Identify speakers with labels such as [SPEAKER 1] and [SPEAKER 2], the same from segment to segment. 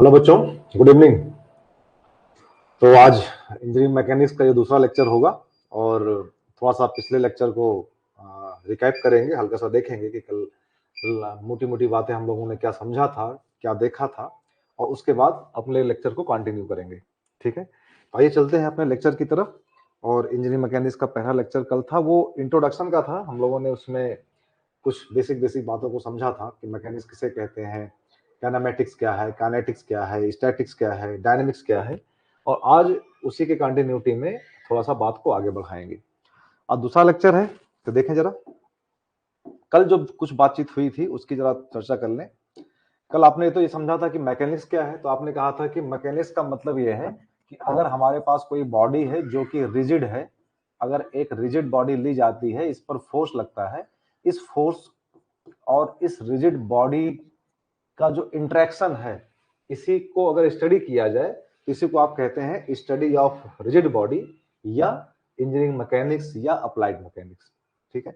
[SPEAKER 1] Hello बच्चों, good evening. तो आज इंजीनियरिंग मैकेनिक्स का ये दूसरा लेक्चर होगा और थोड़ा सा पिछले लेक्चर को रिकैप करेंगे, हल्का सा देखेंगे कि कल मोटी मोटी बातें हम लोगों ने क्या समझा था, क्या देखा था, और उसके बाद अपने लेक्चर को कंटिन्यू करेंगे। ठीक है, तो आइए चलते हैं अपने लेक्चर की तरफ। और इंजीनियरिंग मैकेनिक्स का पहला लेक्चर कल था, वो इंट्रोडक्शन का था। हम लोगों ने उसमें कुछ बेसिक बेसिक बातों को समझा था कि मैकेनिक्स किसे कहते हैं, काइनेमेटिक्स क्या है, काइनेटिक्स क्या है, स्टैटिक्स क्या है, डायनेमिक्स क्या है। और आज उसी के कंटिन्यूटी में थोड़ा सा बात को आगे बढ़ाएंगे। आज दूसरा लेक्चर है, तो देखें जरा कल जो कुछ बातचीत हुई थी उसकी जरा चर्चा कर लें। कल आपने तो ये समझा था कि मैकेनिक्स क्या है, तो आपने कहा था कि मैकेनिक्स का मतलब ये है कि अगर हमारे पास कोई बॉडी है जो कि रिजिड है, अगर एक रिजिड बॉडी ली जाती है, इस पर फोर्स लगता है, इस फोर्स और इस रिजिड बॉडी का जो इंटरेक्शन है, इसी को अगर स्टडी किया जाए, इसी को आप कहते हैं स्टडी ऑफ रिजिड बॉडी या इंजीनियरिंग मैकेनिक्स या अप्लाइड मैकेनिक्स। ठीक है,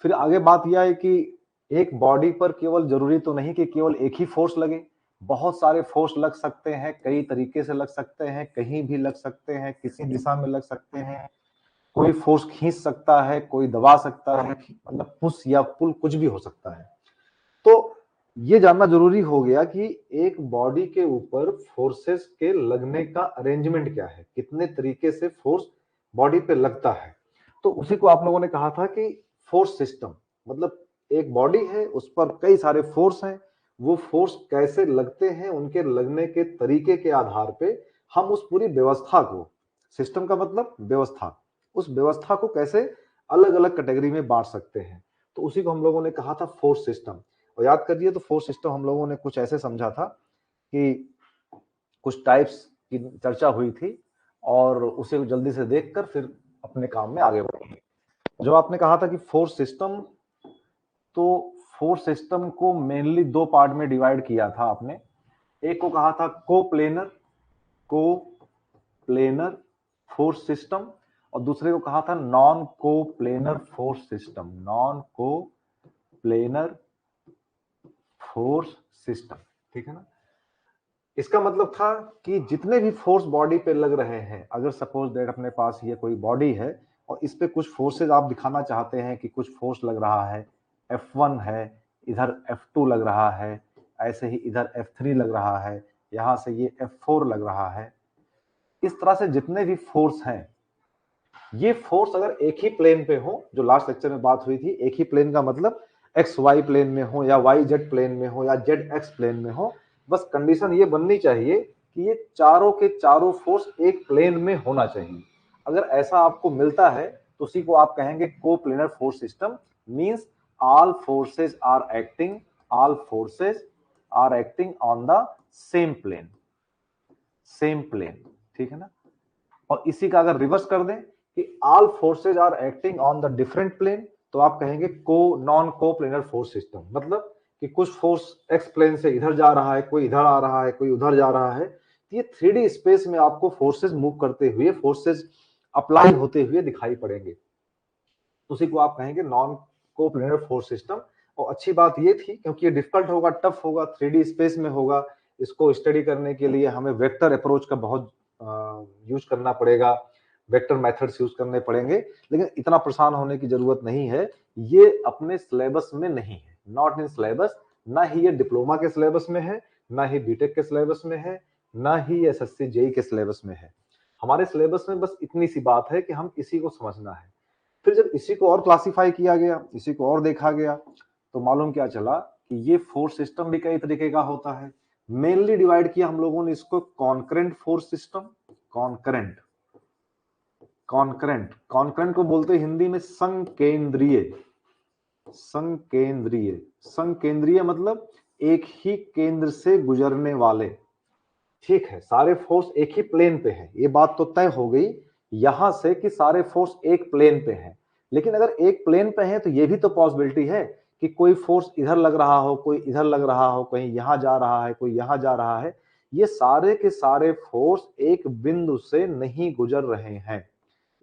[SPEAKER 1] फिर आगे बात यह है कि एक बॉडी पर केवल जरूरी तो नहीं कि केवल एक ही फोर्स लगे, बहुत सारे फोर्स लग सकते हैं, कई तरीके से लग सकते हैं, कहीं भी लग सकते हैं, किसी दिशा में लग सकते हैं। कोई फोर्स खींच सकता है, कोई दबा सकता है, मतलब पुश या पुल कुछ भी हो सकता है। तो ये जानना जरूरी हो गया कि एक बॉडी के ऊपर फोर्सेस के लगने का अरेंजमेंट क्या है, कितने तरीके से फोर्स बॉडी पे लगता है। तो उसी को आप लोगों ने कहा था कि फोर्स सिस्टम, मतलब एक बॉडी है, उस पर कई सारे फोर्स हैं, वो फोर्स कैसे लगते हैं, उनके लगने के तरीके के आधार पे हम उस पूरी व्यवस्था को, सिस्टम का मतलब व्यवस्था, उस व्यवस्था को कैसे अलग अलग कैटेगरी में बांट सकते हैं। तो उसी को हम लोगों ने कहा था फोर्स सिस्टम। और याद करिए, तो फोर्स सिस्टम हम लोगों ने कुछ ऐसे समझा था कि कुछ टाइप्स की चर्चा हुई थी और उसे जल्दी से देखकर फिर अपने काम में आगे बढ़ेंगे। जो आपने कहा था कि फोर्स सिस्टम, तो फोर्स सिस्टम को मेनली दो पार्ट में डिवाइड किया था आपने। एक को कहा था को प्लेनर फोर्स सिस्टम, और दूसरे को कहा था नॉन को प्लेनर फोर्स सिस्टम, नॉन को प्लेनर फोर्स सिस्टम। ठीक है ना। इसका मतलब था कि जितने भी फोर्स बॉडी पे लग रहे हैं, अगर सपोज दैट अपने पास ये कोई बॉडी है और इस पे कुछ फोर्सेज आप दिखाना चाहते हैं कि कुछ फोर्स लग रहा है, F1 है, इधर F2 लग रहा है, ऐसे ही इधर F3 लग रहा है, यहां से ये F4 लग रहा है, इस तरह से जितने भी फोर्स हैं, ये फोर्स अगर एक ही प्लेन पे हो, जो लास्ट लेक्चर में बात हुई थी, एक ही प्लेन का मतलब एक्स वाई प्लेन में हो या वाई जेड प्लेन में हो या जेड एक्स प्लेन में हो, बस कंडीशन ये बननी चाहिए कि ये चारों के चारों फोर्स एक प्लेन में होना चाहिए। अगर ऐसा आपको मिलता है तो उसी को आप कहेंगे coplanar force system. Means all forces are acting, all forces are acting on the same plane, same plane. ठीक है ना। और इसी का अगर रिवर्स कर दें कि all forces are acting on the different plane, तो आप कहेंगे को नॉन को प्लेनर फोर्स सिस्टम। मतलब कि कुछ फोर्स एक्स प्लेन से इधर जा रहा है, कोई इधर आ रहा है, कोई उधर जा रहा है, तो ये 3D स्पेस में आपको फोर्सेज मूव करते हुए, फोर्सेज अप्लाई होते हुए दिखाई पड़ेंगे। उसी को आप कहेंगे नॉन को प्लेनर फोर्स सिस्टम। और अच्छी बात ये थी, क्योंकि ये डिफिकल्ट होगा, टफ होगा, 3D स्पेस में होगा, इसको स्टडी करने के लिए हमें वेक्टर अप्रोच का बहुत यूज करना पड़ेगा, वेक्टर मेथड्स यूज करने पड़ेंगे। लेकिन इतना परेशान होने की जरूरत नहीं है, ये अपने सिलेबस में नहीं है, नॉट इन सिलेबस। ना ही ये डिप्लोमा के सिलेबस में है, ना ही बीटेक के सिलेबस में है, ना ही एसएससी जेई के सिलेबस में है। हमारे सिलेबस में बस इतनी सी बात है कि हम इसी को समझना है। फिर जब इसी को और क्लासिफाई किया गया, इसी को और देखा गया, तो मालूम क्या चला कि ये फोर्स सिस्टम भी कई तरीके का होता है। मेनली डिवाइड किया हम लोगों ने इसको concurrent force system, concurrent, concurrent, concurrent को बोलते हैं हिंदी में संकेंद्रीय, संकेंद्रीय, संकेंद्रीय मतलब एक ही केंद्र से गुजरने वाले। ठीक है, सारे फोर्स एक ही प्लेन पे है, ये बात तो तय हो गई यहां से कि सारे फोर्स एक प्लेन पे हैं। लेकिन अगर एक प्लेन पे है तो ये भी तो पॉसिबिलिटी है कि कोई फोर्स इधर लग रहा हो, कोई इधर लग रहा हो, कहीं यहां जा रहा है, कोई यहां जा रहा है। ये सारे के सारे फोर्स एक बिंदु से नहीं गुजर रहे हैं।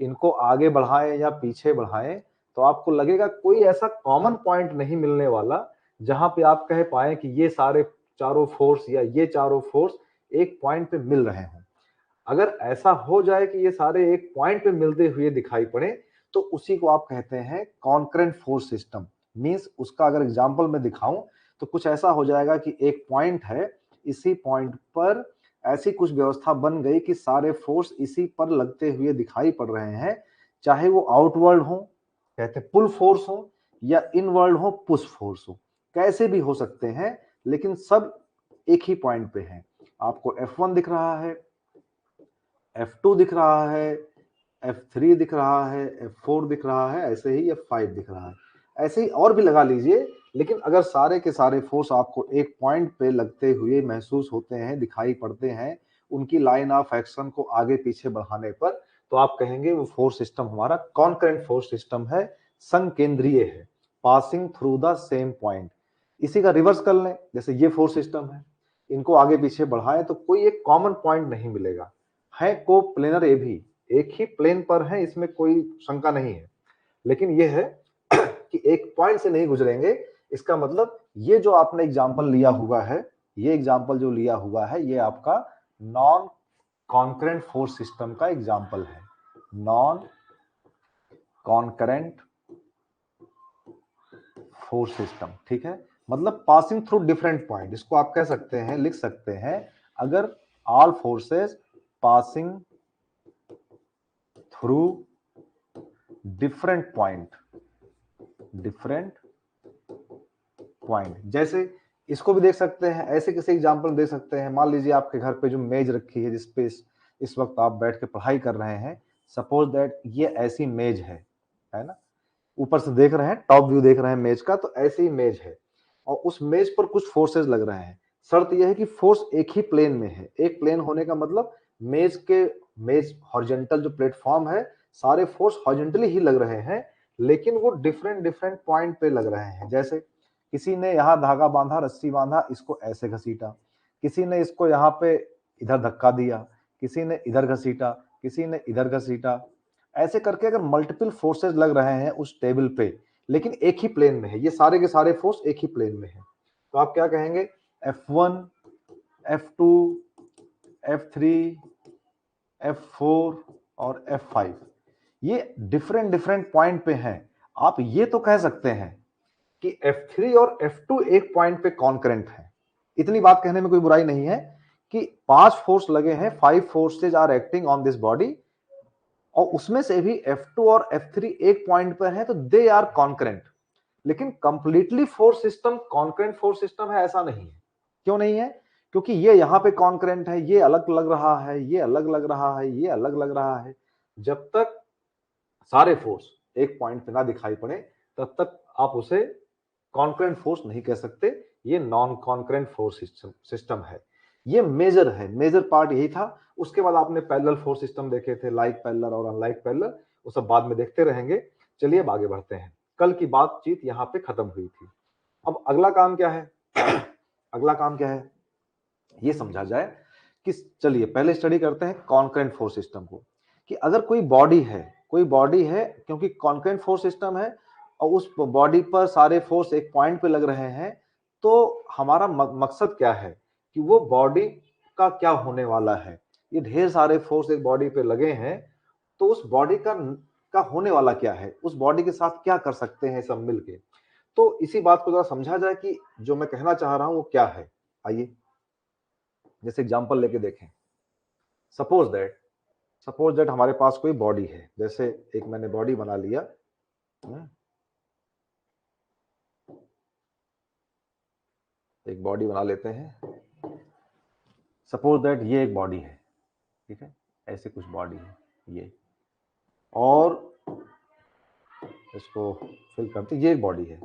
[SPEAKER 1] इनको आगे बढ़ाएं या पीछे बढ़ाएं तो आपको लगेगा कोई ऐसा कॉमन पॉइंट नहीं मिलने वाला जहां पे आप कह पाए कि ये सारे चारों फोर्स या ये चारों फोर्स एक पॉइंट पे मिल रहे हों। अगर ऐसा हो जाए कि ये सारे एक पॉइंट पे मिलते हुए दिखाई पड़े तो उसी को आप कहते हैं कॉन्करेंट फोर्स सिस्टम। मींस उसका अगर एग्जांपल मैं दिखाऊं तो कुछ ऐसा हो जाएगा कि एक पॉइंट है, इसी पॉइंट पर ऐसी कुछ व्यवस्था बन गई कि सारे फोर्स इसी पर लगते हुए दिखाई पड़ रहे हैं, चाहे वो आउटवर्ड हो, कहते हैं पुल फोर्स हो, या इनवर्ड हो, पुश फोर्स हो, कैसे भी हो सकते हैं, लेकिन सब एक ही पॉइंट पे हैं। आपको F1 दिख रहा है, F2 दिख रहा है, F3 दिख रहा है, F4 दिख रहा है, ऐसे ही F5 दिख रहा है, ऐसे ही और भी लगा लीजिए। लेकिन अगर सारे के सारे फोर्स आपको एक पॉइंट पे लगते हुए महसूस होते हैं, दिखाई पड़ते हैं, उनकी लाइन ऑफ एक्शन को आगे पीछे बढ़ाने पर, तो आप कहेंगे वो फोर्स सिस्टम हमारा कॉन्करेंट फोर्स सिस्टम है, संकेंद्रीय है, passing through the same point. इसी का रिवर्स कर लें, जैसे ये फोर्स सिस्टम है, इनको आगे पीछे बढ़ाएं तो कोई एक कॉमन पॉइंट नहीं मिलेगा, है को प्लेनर ए भी एक ही प्लेन पर है, इसमें कोई शंका नहीं है, लेकिन यह है कि एक पॉइंट से नहीं गुजरेंगे। इसका मतलब ये जो आपने एग्जांपल लिया हुआ है, ये एग्जांपल जो लिया हुआ है, ये आपका नॉन कॉन्करेंट फोर्स सिस्टम का एग्जांपल है, नॉन कॉन्करेंट फोर्स सिस्टम। ठीक है, मतलब पासिंग थ्रू डिफरेंट पॉइंट, इसको आप कह सकते हैं, लिख सकते हैं, अगर all forces passing through different point, different point, जैसे इसको भी देख सकते हैं, ऐसे किसी एग्जांपल दे सकते हैं। मान लीजिए आपके घर पे जो मेज रखी है, जिसपे इस वक्त आप बैठ के पढ़ाई कर रहे हैं, सपोज दैट ये ऐसी मेज है ना, ऊपर से देख रहे हैं, टॉप व्यू देख रहे हैं मेज का, तो ऐसी मेज है और उस मेज पर कुछ फोर्सेज लग रहे हैं। शर्त यह है कि फोर्स एक ही प्लेन में है। एक प्लेन होने का मतलब मेज हॉरिजॉन्टल जो प्लेटफॉर्म है, सारे फोर्स हॉरिजॉन्टली ही लग रहे हैं, लेकिन वो डिफरेंट डिफरेंट पॉइंट पे लग रहे हैं। जैसे किसी ने यहाँ धागा बांधा, रस्सी बांधा, इसको ऐसे घसीटा, किसी ने इसको यहाँ पे इधर धक्का दिया, किसी ने इधर घसीटा, किसी ने इधर घसीटा, ऐसे करके अगर मल्टीपल फोर्सेस लग रहे हैं उस टेबल पे, लेकिन एक ही प्लेन में है, ये सारे के सारे फोर्स एक ही प्लेन में है, तो आप क्या कहेंगे, F1, F2, F3, F4 और F5 ये डिफरेंट डिफरेंट पॉइंट पे हैं। आप ये तो कह सकते हैं कि F3 और F2 एक पॉइंट पे कॉन्करेंट है। इतनी बात कहने में कोई बुराई नहीं है कि 5 फोर्स लगे हैं, 5 forces are acting on this body, और उसमें से भी F2 और F3 एक पॉइंट पर है, तो दे आर कॉन्करेंट। लेकिन completely force system concurrent force system है ऐसा नहीं है। क्यों नहीं है? क्योंकि ये यहां पे कॉन्करेंट है, ये अलग लग रहा है, ये अलग लग रहा है, ये अलग लग रहा है। जब तक सारे फोर्स एक पॉइंट पे ना दिखाई पड़े तब तक आप उसे कॉन्करेंट फोर्स नहीं कह सकते, ये नॉन कॉन्करेंट फोर्स सिस्टम है। ये मेजर है, मेजर पार्ट यही था। उसके बाद आपने पैरेलल फोर्स सिस्टम देखे थे, लाइक पैरेलल और अनलाइक पैरेलल, वो सब बाद में देखते रहेंगे। चलिए अब आगे बढ़ते हैं। कल की बातचीत यहाँ पे खत्म हुई थी। अब अगला काम क्या है? अगला काम क्या है ये समझा जाए कि चलिए पहले स्टडी करते हैं कॉन्करेंट फोर्स सिस्टम को, कि अगर कोई बॉडी है, क्योंकि कॉन्करेंट फोर्स सिस्टम है और उस बॉडी पर सारे फोर्स एक पॉइंट पे लग रहे हैं, तो हमारा मकसद क्या है कि वो बॉडी का क्या होने वाला है। ये ढेर सारे फोर्स एक बॉडी पे लगे हैं, तो उस बॉडी का होने वाला क्या है, उस बॉडी के साथ क्या कर सकते हैं सब मिलके। तो इसी बात को जरा समझा जाए कि जो मैं कहना चाह रहा हूं वो क्या है। आइए जैसे एग्जांपल लेके देखें। सपोज दैट हमारे पास कोई बॉडी है, जैसे एक मैंने बॉडी बना लिया, एक बॉडी बना लेते हैं। सपोज दैट ये एक बॉडी है, ठीक है, ऐसे कुछ बॉडी है ये, और इसको फिल करते, ये एक बॉडी है।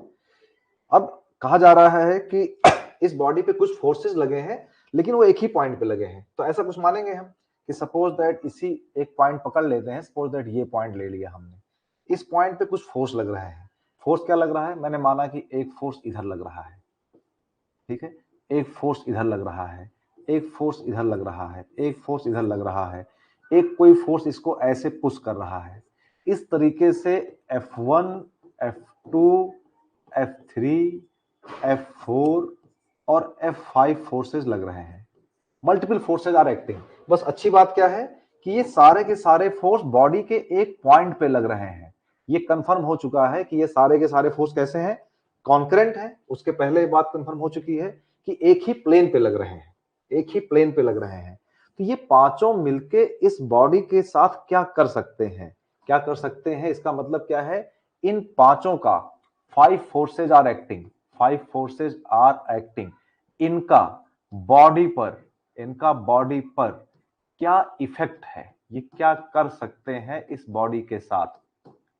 [SPEAKER 1] अब कहा जा रहा है कि इस बॉडी पे कुछ फोर्सेस लगे हैं, लेकिन वो एक ही पॉइंट पे लगे हैं। तो ऐसा कुछ मानेंगे हम कि सपोज दैट इसी एक पॉइंट पकड़ लेते हैं, सपोज दैट ये पॉइंट ले लिया हमने, इस पॉइंट पे कुछ फोर्स लग रहे हैं। फोर्स क्या लग रहा है? मैंने माना कि एक फोर्स इधर लग रहा है, ठीक है, एक फोर्स इधर लग रहा है, एक फोर्स इधर लग रहा है, एक फोर्स इधर लग रहा है, एक कोई फोर्स इसको ऐसे पुश कर रहा है। इस तरीके से F1, F2, F3, F4 और F5 फोर्सेस लग रहे हैं। Multiple forces are acting. बस अच्छी बात क्या है कि ये सारे के सारे फोर्स बॉडी के एक पॉइंट पे लग रहे हैं। ये कंफर्म हो चुका है कि ये सारे के सारे फोर्स कैसे हैं, कॉन्करेंट है। उसके पहले ये बात कंफर्म हो चुकी है कि एक ही प्लेन पे लग रहे हैं, एक ही प्लेन पे लग रहे हैं। तो ये पांचों मिलके इस बॉडी के साथ क्या कर सकते हैं, क्या कर सकते हैं, इसका मतलब क्या है, इन पांचों का 5 forces are acting, 5 forces are acting. इनका बॉडी पर, इनका बॉडी पर क्या इफेक्ट है, ये क्या कर सकते हैं इस बॉडी के साथ,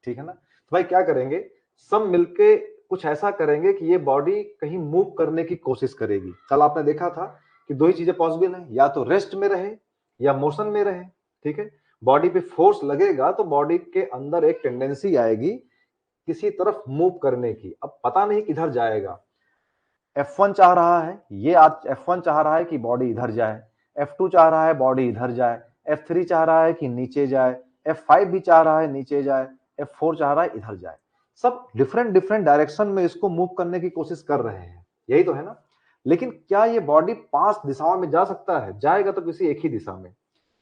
[SPEAKER 1] ठीक है ना। तो भाई क्या करेंगे, सब मिलके कुछ ऐसा करेंगे कि ये बॉडी कहीं मूव करने की कोशिश करेगी। कल आपने देखा था कि दो ही चीजें पॉसिबल हैं, या तो रेस्ट में रहे या मोशन में रहे, ठीक है। बॉडी पे फोर्स लगेगा तो बॉडी के अंदर एक टेंडेंसी आएगी किसी तरफ मूव करने की। अब पता नहीं किधर जाएगा। F1 चाह रहा है, ये आज F1 चाह रहा है कि बॉडी इधर जाए, F2 चाह रहा है बॉडी इधर जाए, F3 चाह रहा है कि नीचे जाए, F5 भी चाह रहा है नीचे जाए, F4 चाह रहा है इधर जाए। सब डिफरेंट डिफरेंट डायरेक्शन में इसको मूव करने की कोशिश कर रहे हैं, यही तो है ना। लेकिन क्या ये बॉडी 5 दिशाओं में जा सकता है? जाएगा तो किसी एक ही दिशा में,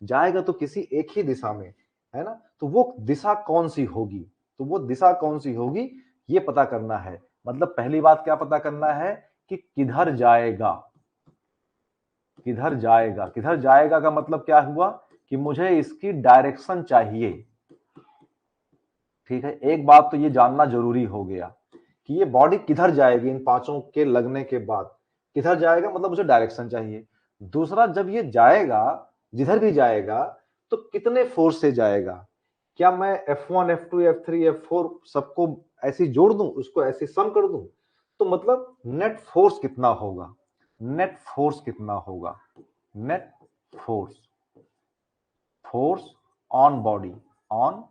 [SPEAKER 1] जाएगा तो किसी एक ही दिशा में, है ना। तो वो दिशा कौन सी होगी, तो वो दिशा कौन सी होगी ये पता करना है। मतलब पहली बात क्या पता करना है कि किधर जाएगा, किधर जाएगा। किधर जाएगा का मतलब क्या हुआ कि मुझे इसकी डायरेक्शन चाहिए, ठीक है। एक बात तो ये जानना जरूरी हो गया कि ये बॉडी किधर जाएगी, इन पांचों के लगने के बाद किधर जाएगा, मतलब मुझे डायरेक्शन चाहिए। दूसरा, जब ये जाएगा, जिधर भी जाएगा तो कितने फोर्स से जाएगा। क्या मैं F1 F2 F3 F4 सबको ऐसी जोड़ दूं, उसको ऐसी सम कर दूं, तो मतलब नेट फोर्स कितना होगा, नेट फोर्स कितना होगा, net force, force on body, on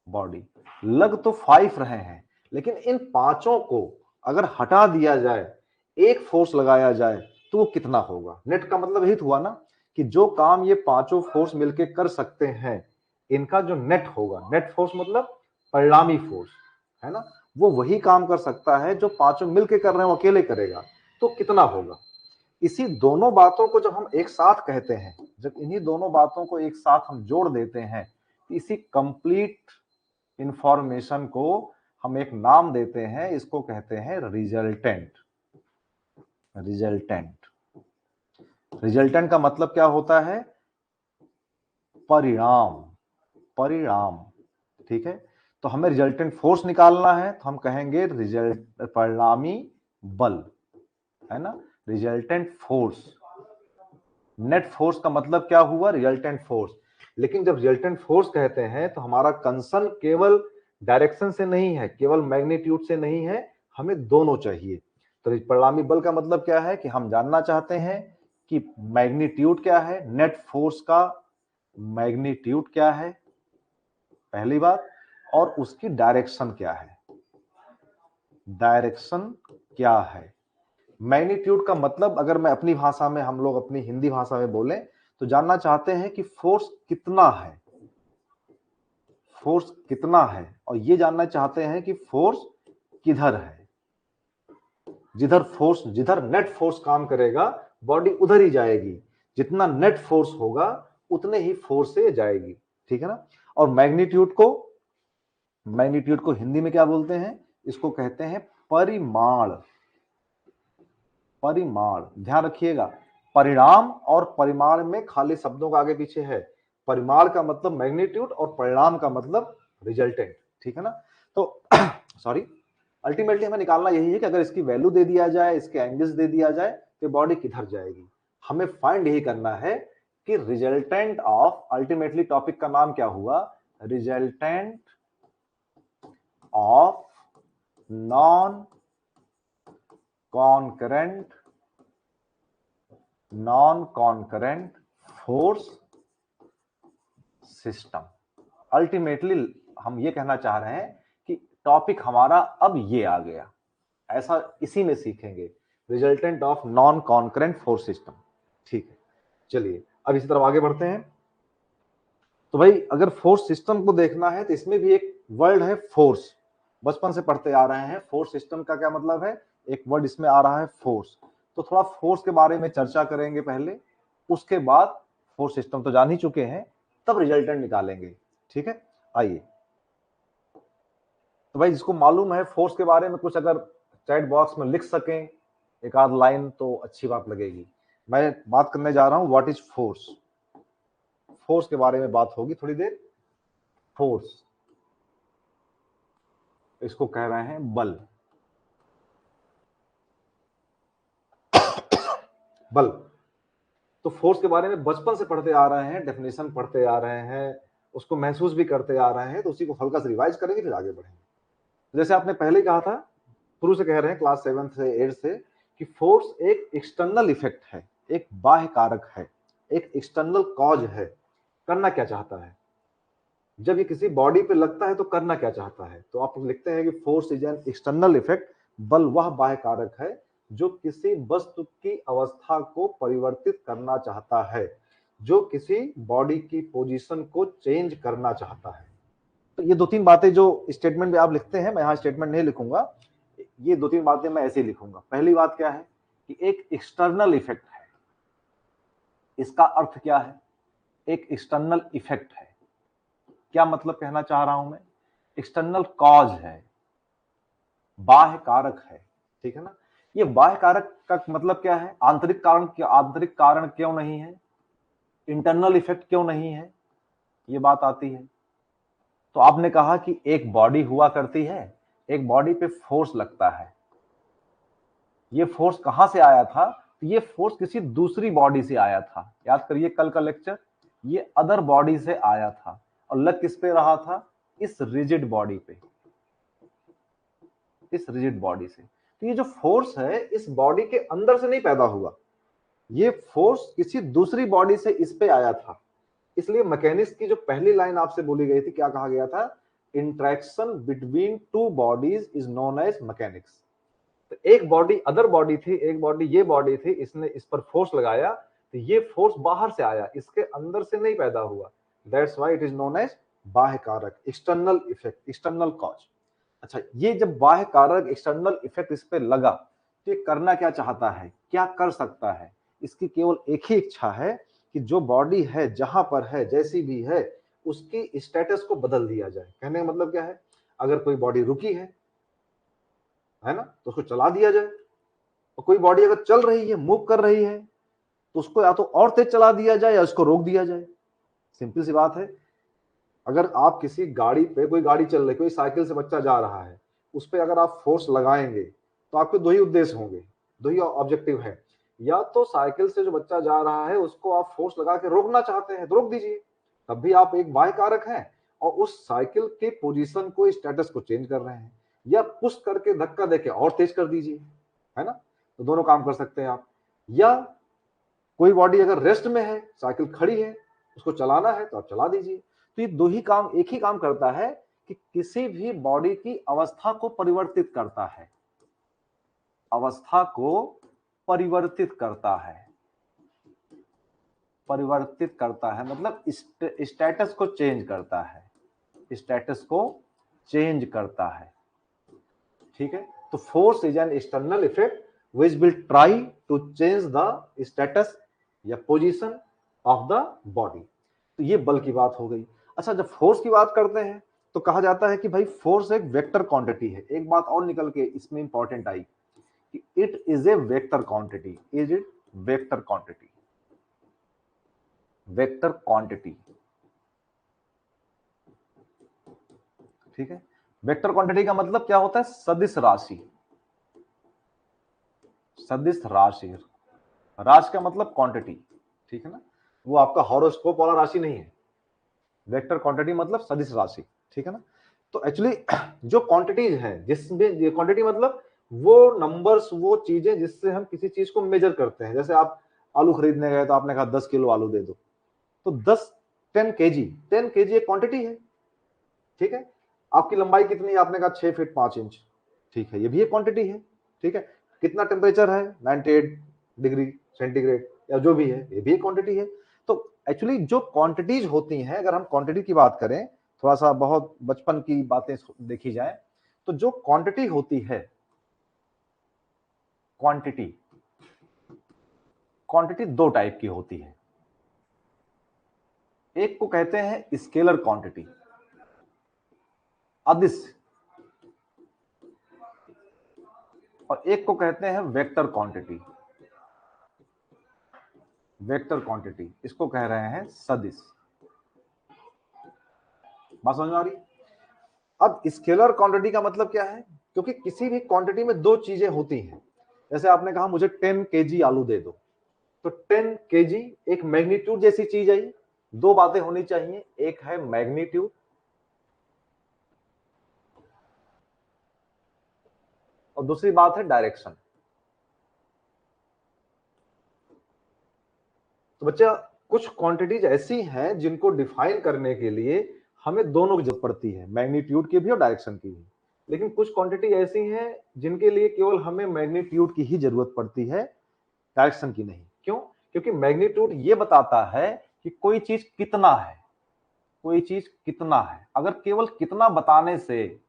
[SPEAKER 1] body. लग तो 5 रहे हैं, लेकिन इन पांचों को अगर हटा दिया जाए, एक फोर्स लगाया जाए, तो वो कितना होगा। नेट का मतलब यही हुआ ना कि जो काम ये पांचों फोर्स मिलके कर सकते हैं, इनका जो नेट होगा, नेट फोर्स मतलब परिणामी फोर्स, है ना, वो वही काम कर सकता है जो पांचों मिलके कर रहे हैं वो अकेले करेगा। तो कितना होगा। इसी दोनों बातों को जब हम एक साथ कहते हैं, जब इन्हीं दोनों बातों को एक साथ हम जोड़ देते हैं, इसी कंप्लीट इंफॉर्मेशन को हम एक नाम देते हैं, इसको कहते हैं रिजल्टेंट। रिजल्टेंट, रिजल्टेंट का मतलब क्या होता है, परिणाम, परिणाम, ठीक है। तो हमें रिजल्टेंट फोर्स निकालना है तो हम कहेंगे रिजल्ट, परिणामी बल, है ना, रिजल्टेंट फोर्स। नेट फोर्स का मतलब क्या हुआ, रिजल्टेंट फोर्स। लेकिन जब रिजल्टेंट फोर्स कहते हैं तो हमारा कंसर्न केवल डायरेक्शन से नहीं है, केवल मैग्नीट्यूड से नहीं है, हमें दोनों चाहिए। तो परिणामी बल का मतलब क्या है कि हम जानना चाहते हैं कि मैग्नीट्यूड क्या है, नेट फोर्स का मैग्नीट्यूड क्या है, पहली बात, और उसकी डायरेक्शन क्या है, डायरेक्शन क्या है। मैग्नीट्यूड का मतलब अगर मैं अपनी भाषा में, हम लोग अपनी हिंदी भाषा में बोलें तो जानना चाहते हैं कि फोर्स कितना है, फोर्स कितना है, और ये जानना चाहते हैं कि फोर्स किधर है। जिधर फोर्स, जिधर नेट फोर्स काम करेगा बॉडी उधर ही जाएगी, जितना नेट फोर्स होगा उतने ही फोर्स से जाएगी, ठीक है ना। और मैग्नीट्यूड को, मैग्नीट्यूड को हिंदी में क्या बोलते हैं, इसको कहते हैं परिमाण। परिमाण, ध्यान रखिएगा, परिणाम और परिमाण में खाली शब्दों का आगे पीछे है। परिमाण का मतलब मैग्नीट्यूड और परिणाम का मतलब रिजल्टेंट, ठीक है ना। तो सॉरी, अल्टीमेटली हमें निकालना यही है कि अगर इसकी वैल्यू दे दिया जाए, इसके एंगल्स दे दिया जाए, तो बॉडी किधर जाएगी। हमें फाइंड यही करना है कि रिजल्टेंट ऑफ, अल्टीमेटली टॉपिक का नाम क्या हुआ, resultant of non concurrent, non concurrent force system. Ultimately हम ये कहना चाह रहे हैं कि टॉपिक हमारा अब ये आ गया, ऐसा इसी में सीखेंगे, resultant of non concurrent force system, ठीक है। चलिए अब इसी तरफ आगे बढ़ते हैं। तो भाई अगर फोर्स सिस्टम को देखना है तो इसमें भी एक वर्ड है फोर्स, बचपन से पढ़ते आ रहे हैं। फोर्स सिस्टम का क्या मतलब है, एक वर्ड इसमें आ रहा है फोर्स। तो थोड़ा फोर्स के बारे में चर्चा करेंगे पहले, उसके बाद फोर्स सिस्टम तो जान ही चुके हैं, तब रिजल्टेंट निकालेंगे। ठीक है, आइए। तो भाई जिसको मालूम है फोर्स के बारे में कुछ अगर चैट बॉक्स में लिख सकें एक आध लाइन तो अच्छी बात लगेगी। मैं बात करने जा रहा हूं व्हाट इज फोर्स। फोर्स के बारे में बात होगी थोड़ी देर। फोर्स, इसको कह रहे हैं बल। बल, तो फोर्स के बारे में बचपन से पढ़ते आ रहे हैं, डेफिनेशन पढ़ते आ रहे हैं, उसको महसूस भी करते आ रहे हैं, तो उसी को हल्का से रिवाइज करेंगे फिर आगे बढ़ेंगे। जैसे आपने पहले कहा था, शुरू से कह रहे हैं क्लास 7 से 8 से, कि फोर्स एक एक्सटर्नल इफेक्ट है, एक बाह्य कारक है, एक एक्सटर्नल कॉज है। करना क्या चाहता है? जब ये किसी बॉडी पे लगता है तो करना क्या चाहता है? तो आप लिखते हैं कि force is an external effect. बल वह बाह्य कारक है जो किसी वस्तु की अवस्था को परिवर्तित करना चाहता है, जो किसी बॉडी की पोजीशन को चेंज करना चाहता है। तो ये दो तीन बातें जो स्टेटमेंट में आप लिखते हैं, मैं यहाँ स्टेटमेंट नहीं लिखूंगा, ये दो तीन बातें मैं ऐसे ही लिखूंगा। पहली बात क्या है कि एक एक्सटर्नल इफेक्ट है। इसका अर्थ क्या है? एक एक्सटर्नल इफेक्ट है, क्या मतलब कहना चाह रहा हूं मैं? एक्सटर्नल कॉज है, बाह्य कारक है। ठीक है ना? ये बाह्य कारक का मतलब क्या है? आंतरिक कारण क्यों नहीं है? इंटरनल इफेक्ट क्यों नहीं है? ये बात आती है। तो आपने कहा कि एक बॉडी हुआ करती है, एक बॉडी पे फोर्स लगता है। ये फोर्स कहां से आया था? ये फोर्स किसी दूसरी बॉडी से आया था। याद करिए कल का लेक्चर, ये अदर बॉडी से आया था और लग किस पे रहा था? इस रिजिड बॉडी पे, इस रिजिड बॉडी से। तो ये जो फोर्स है इस बॉडी के अंदर से नहीं पैदा हुआ, ये फोर्स किसी दूसरी बॉडी से इस पे आया था। इसलिए मैकेनिक्स की जो पहली लाइन आपसे बोली गई थी, क्या कहा गया था? Interaction between two bodies is known as mechanics. तो एक बॉडी अदर बॉडी थी, एक बॉडी ये बॉडी थी, इसने इस पर फोर्स लगाया, तो ये फोर्स बाहर से आया, इसके अंदर से नहीं पैदा हुआ। That's why it is known as बाह्य कारक, एक्सटर्नल इफेक्ट, एक्सटर्नल कॉज। अच्छा, ये जब बाह्य कारक एक्सटर्नल इफेक्ट इस पे लगा तो ये करना क्या चाहता है, क्या कर सकता है? इसकी केवल एक ही इच्छा है कि जो बॉडी है, जहां पर है, जैसी भी है, उसकी स्टेटस को बदल दिया जाए। कहने का मतलब क्या है? अगर कोई बॉडी रुकी है ना, तो उसको चला दिया जाए। और कोई बॉडी अगर चल रही है, मूव कर रही है, तो उसको या तो और तेज चला दिया जाए या उसको रोक दिया जाए। सिंपल सी बात है। अगर आप किसी गाड़ी पे, कोई गाड़ी चल रही, कोई साइकिल से बच्चा जा रहा है, उस पर अगर आप फोर्स लगाएंगे तो आपके दो ही उद्देश्य होंगे, दो ही ऑब्जेक्टिव है। या तो साइकिल से जो बच्चा जा रहा है उसको आप फोर्स लगा के रोकना चाहते हैं तो रोक दीजिए, तब भी आप एक बाह्य कारक हैं और उस साइकिल के पोजीशन को, स्टेटस को चेंज कर रहे हैं। या पुश करके धक्का देके और तेज कर दीजिए, है ना? तो दोनों काम कर सकते हैं आप। या कोई बॉडी अगर रेस्ट में है, साइकिल खड़ी है, उसको चलाना है तो आप चला दीजिए। तो ये दो ही काम, एक ही काम करता है कि किसी भी बॉडी की अवस्था को परिवर्तित करता है, अवस्था को परिवर्तित करता है, परिवर्तित करता है मतलब स्टेटस को चेंज करता है, स्टेटस को चेंज करता है। ठीक है? तो force is an external effect which will try to change the status या पोजीशन ऑफ द बॉडी। तो ये बल की बात हो गई। अच्छा, जब फोर्स की बात करते हैं तो कहा जाता है कि भाई फोर्स एक वेक्टर क्वांटिटी है। एक बात और निकल के इसमें इंपॉर्टेंट आई कि it is a vector quantity. Is it vector quantity? Vector quantity, ठीक है? वेक्टर क्वांटिटी का मतलब क्या होता है? सदिश राशि। सदिश राशि, राशि का मतलब क्वांटिटी, ठीक है ना? वो आपका हॉरोस्कोप वाला राशि नहीं है। वेक्टर क्वांटिटी मतलब सदिश राशि, ठीक है ना? तो एक्चुअली जो क्वांटिटीज है, जिसमें क्वांटिटी मतलब वो नंबर्स, वो चीजें जिससे हम किसी चीज को मेजर करते हैं। जैसे आप आलू खरीदने गए तो आपने कहा 10 किलो आलू दे दो, तो 10 केजी, 10 केजी एक क्वांटिटी है, ठीक है? आपकी लंबाई कितनी है? आपने कहा 6 फीट 5 इंच, ठीक है, ये भी एक क्वांटिटी है, ठीक है? कितना टेम्परेचर है? 98 डिग्री सेंटीग्रेड या जो भी है, ये भी एक क्वांटिटी है। तो एक्चुअली जो क्वांटिटीज होती हैं, अगर हम क्वांटिटी की बात करें, थोड़ा सा बहुत बचपन की बातें देखी जाए, तो जो क्वांटिटी होती है, क्वांटिटी, क्वांटिटी दो टाइप की होती है। एक को कहते हैं स्केलर क्वांटिटी, अदिश, और एक को कहते हैं वेक्टर क्वांटिटी, वेक्टर क्वांटिटी, इसको कह रहे हैं सदिश। बात समझ में आ रही? अब स्केलर क्वांटिटी का मतलब क्या है? क्योंकि किसी भी क्वांटिटी में दो चीजें होती हैं। जैसे आपने कहा मुझे 10 केजी आलू दे दो, तो 10 केजी एक मैग्नीट्यूड जैसी चीज है। दो बातें होनी चाहिए, एक है मैग्नीट्यूड और दूसरी बात है डायरेक्शन। तो बच्चा कुछ क्वांटिटीज ऐसी हैं जिनको डिफाइन करने के लिए हमें दोनों की जरूरत पड़ती है, मैग्नीट्यूड की भी और डायरेक्शन की भी। लेकिन कुछ क्वांटिटी ऐसी हैं जिनके लिए केवल हमें मैग्नीट्यूड की ही जरूरत पड़ती है, डायरेक्शन की नहीं। क्यों? क्योंकि मैग्नीट्यूड ये बताता है कि कोई चीज कितना है, कोई चीज कितना है। अगर केवल कितना बताने से,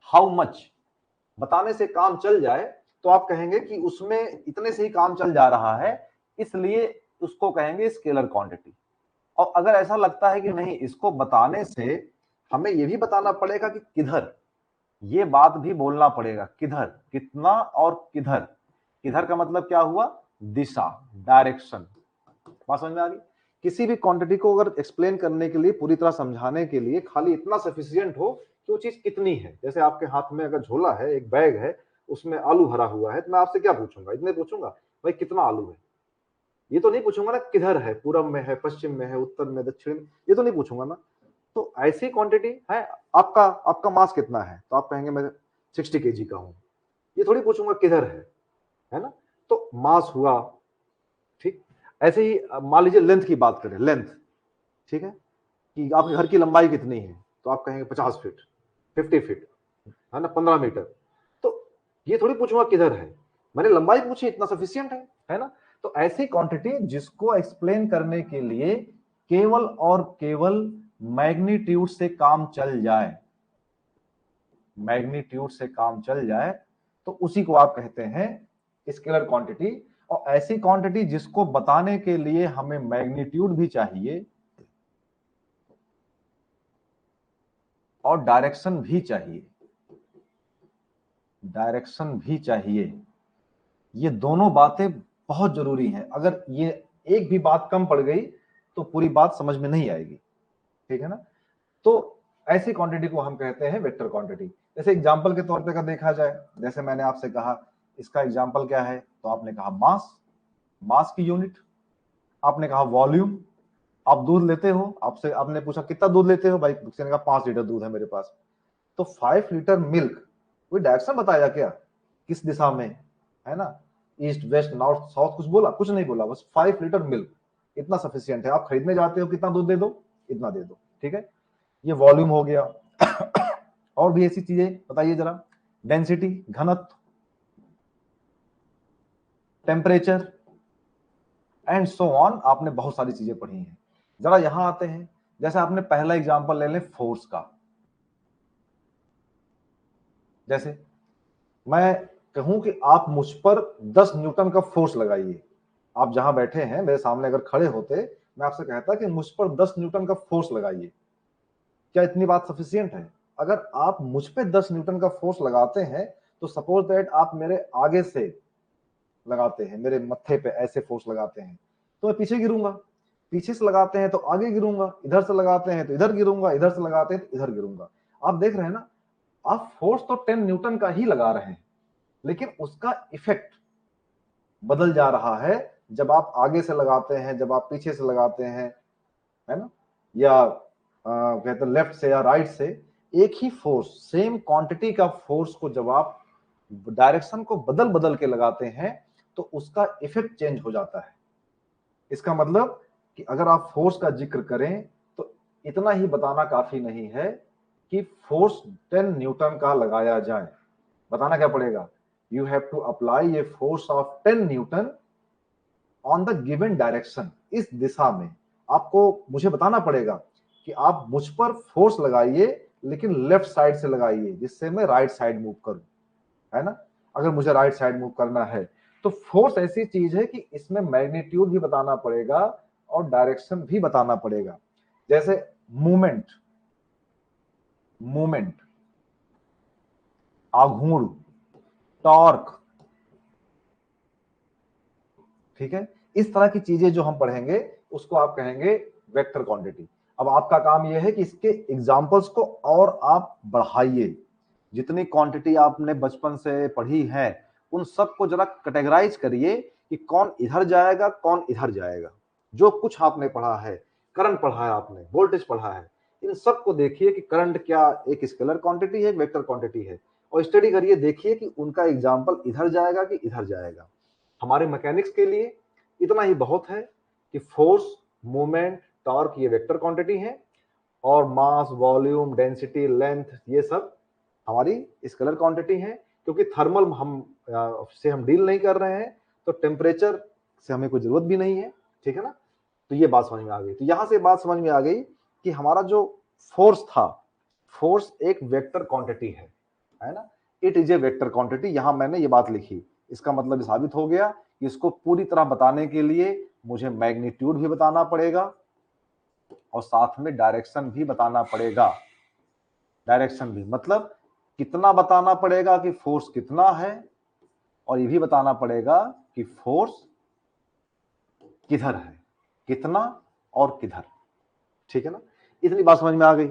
[SPEAKER 1] हाउ मच बताने से काम चल जाए, तो आप कहेंगे कि उसमें इतने से ही काम चल जा रहा है, इसलिए उसको कहेंगे स्केलर क्वांटिटी। और अगर ऐसा लगता है कि नहीं, इसको बताने से हमें यह भी बताना पड़ेगा कि किधर, ये बात भी बोलना पड़ेगा, किधर, कितना और किधर। किधर का मतलब क्या हुआ? दिशा, डायरेक्शन। बात समझ में आ रही? किसी भी क्वांटिटी को अगर एक्सप्लेन करने के लिए, पूरी तरह समझाने के लिए खाली इतना सफिशियंट हो कि वो चीज कितनी है। जैसे आपके हाथ में अगर झोला है, एक बैग है, उसमें आलू भरा हुआ है, तो मैं आपसे क्या पूछूंगा? इतने पूछूंगा, भाई कितना आलू है। ये तो नहीं पूछूंगा ना किधर है, पूरब में है, पश्चिम में है, उत्तर में, दक्षिण में, ये तो नहीं पूछूंगा ना। तो ऐसी क्वांटिटी है, आपका आपका मास कितना है, तो आप कहेंगे मैं 60 केजी का हूं। ये थोड़ी पूछूंगा किधर है ना। तो मास हुआ, ठीक। ऐसे ही मान लीजिए लेंथ की बात करें, लेंथ, ठीक है, कि आपके घर की लंबाई कितनी है, तो आप कहेंगे 50 फीट, 50 फीट, है ना, 15 मीटर। तो ये थोड़ी पूछूंगा किधर है, मैंने लंबाई पूछी, इतना सफिशियंट है ना। तो ऐसी क्वांटिटी जिसको एक्सप्लेन करने के लिए केवल और केवल मैग्नीट्यूड से काम चल जाए, मैग्नीट्यूड से काम चल जाए, तो उसी को आप कहते हैं स्केलर क्वांटिटी। और ऐसी क्वांटिटी जिसको बताने के लिए हमें मैग्नीट्यूड भी चाहिए और डायरेक्शन भी चाहिए, डायरेक्शन भी चाहिए। ये दोनों बातें बहुत जरूरी हैं। अगर ये एक भी बात कम पड़ गई तो पूरी बात समझ में नहीं आएगी, ठीक है ना। तो ऐसी क्वांटिटी को हम कहते हैं वेक्टर क्वांटिटी। जैसे एग्जांपल के तौर पे अगर देखा जाए, जैसे मैंने आपसे कहा इसका एग्जांपल क्या है, तो आपने कहा मास, मास की यूनिट। आपने कहा वॉल्यूम, आप दूध लेते हो, आपसे आपने पूछा कितना दूध लेते हो भाई, किसी ने कहा 5 लीटर दूध है मेरे पास। तो 5 लीटर मिल्क, कोई डायरेक्शन बताया क्या, किस दिशा में, है ना, ईस्ट वेस्ट नॉर्थ साउथ, कुछ बोला? कुछ नहीं बोला, बस 5 लीटर मिल्क, इतना सफिशियंट है। आप खरीदने जाते हो, कितना दूध दे दो, इतना दे दो, ठीक है। ये वॉल्यूम हो गया। और भी ऐसी चीजें बताइए जरा, डेंसिटी, घनत्व, टेम्परेचर एंड सो ऑन। आपने बहुत सारी चीजें पढ़ी हैं। जरा यहां आते हैं, जैसे आपने पहला एग्जांपल ले लें फोर्स का। जैसे मैं कहूं कि आप मुझ पर 10 न्यूटन का फोर्स लगाइए। आप जहां बैठे हैं मेरे सामने अगर खड़े होते, मैं आपसे कहता कि मुझ पर 10 न्यूटन का फोर्स लगाइए। क्या इतनी बात सफिशियंट है? अगर आप मुझ पे 10 न्यूटन का फोर्स लगाते हैं, तो सपोज दैट आप मेरे आगे से लगाते हैं, मेरे मत्थे पे ऐसे फोर्स लगाते हैं, तो मैं पीछे गिरूंगा। पीछे से लगाते हैं तो आगे गिरूंगा, इधर से लगाते हैं तो इधर गिरूंगा, इधर से लगाते हैं तो इधर गिरूंगा। आप देख रहे हैं ना, आप फोर्स तो 10 न्यूटन का ही लगा रहे हैं, लेकिन उसका इफेक्ट बदल जा रहा है जब आप आगे से लगाते हैं, जब आप पीछे से लगाते हैं, है ना, या कहते हैं लेफ्ट से या राइट से। एक ही फोर्स, सेम क्वांटिटी का फोर्स को जब आप डायरेक्शन को बदल बदल के लगाते हैं, तो उसका इफेक्ट चेंज हो जाता है। इसका मतलब कि अगर आप फोर्स का जिक्र करें तो इतना ही बताना काफी नहीं है कि फोर्स 10 न्यूटन का लगाया जाए। बताना क्या पड़ेगा? You have to apply a force of 10 newton on the given direction. इस दिशा में आपको मुझे बताना पड़ेगा कि आप मुझ पर फोर्स लगाइए, लेकिन लेफ्ट साइड से लगाइए, जिससे मैं राइट साइड मूव करूं, है ना। अगर मुझे राइट साइड मूव करना है, तो फोर्स ऐसी चीज है कि इसमें मैग्नीट्यूड भी बताना पड़ेगा और डायरेक्शन भी बताना पड़ेगा। जैसे मूवमेंट, आघूर्ण, टॉर्क, ठीक है, इस तरह की चीजें जो हम पढ़ेंगे उसको आप कहेंगे वेक्टर क्वांटिटी। अब आपका काम यह है कि इसके एग्जांपल्स को और आप बढ़ाइए, जितनी क्वांटिटी आपने बचपन से पढ़ी है उन सबको जरा कैटेगराइज करिए कि कौन इधर जाएगा कौन इधर जाएगा। जो कुछ आपने पढ़ा है, करंट पढ़ा है आपने, वोल्टेज पढ़ा है, इन सबको देखिए कि करंट क्या एक स्केलर क्वांटिटी है, एक वेक्टर क्वांटिटी है, और स्टडी करिए, देखिए कि उनका एग्जाम्पल इधर जाएगा कि इधर जाएगा। हमारे मैकेनिक्स के लिए इतना ही बहुत है कि फोर्स, मूवमेंट, टॉर्क ये वेक्टर क्वांटिटी है, और मास, वॉल्यूम, डेंसिटी, लेंथ ये सब हमारी स्केलर क्वांटिटी है। क्योंकि थर्मल हम डील नहीं कर रहे हैं तो टेम्परेचर से हमें कोई जरूरत भी नहीं है, ठीक है ना। तो ये बात समझ में आ गई। तो यहां से बात समझ में आ गई कि हमारा जो फोर्स था, फोर्स एक वेक्टर क्वांटिटी है ना, it is a vector quantity. यहां मैंने ये बात लिखी, इसका मतलब साबित हो गया कि इसको पूरी तरह बताने के लिए मुझे मैग्नीट्यूड भी बताना पड़ेगा और साथ में डायरेक्शन भी बताना पड़ेगा। डायरेक्शन भी मतलब कितना बताना पड़ेगा कि फोर्स कितना है, और ये भी बताना पड़ेगा कि फोर्स किधर है, कितना और किधर, ठीक है ना। इतनी बात समझ में आ गई।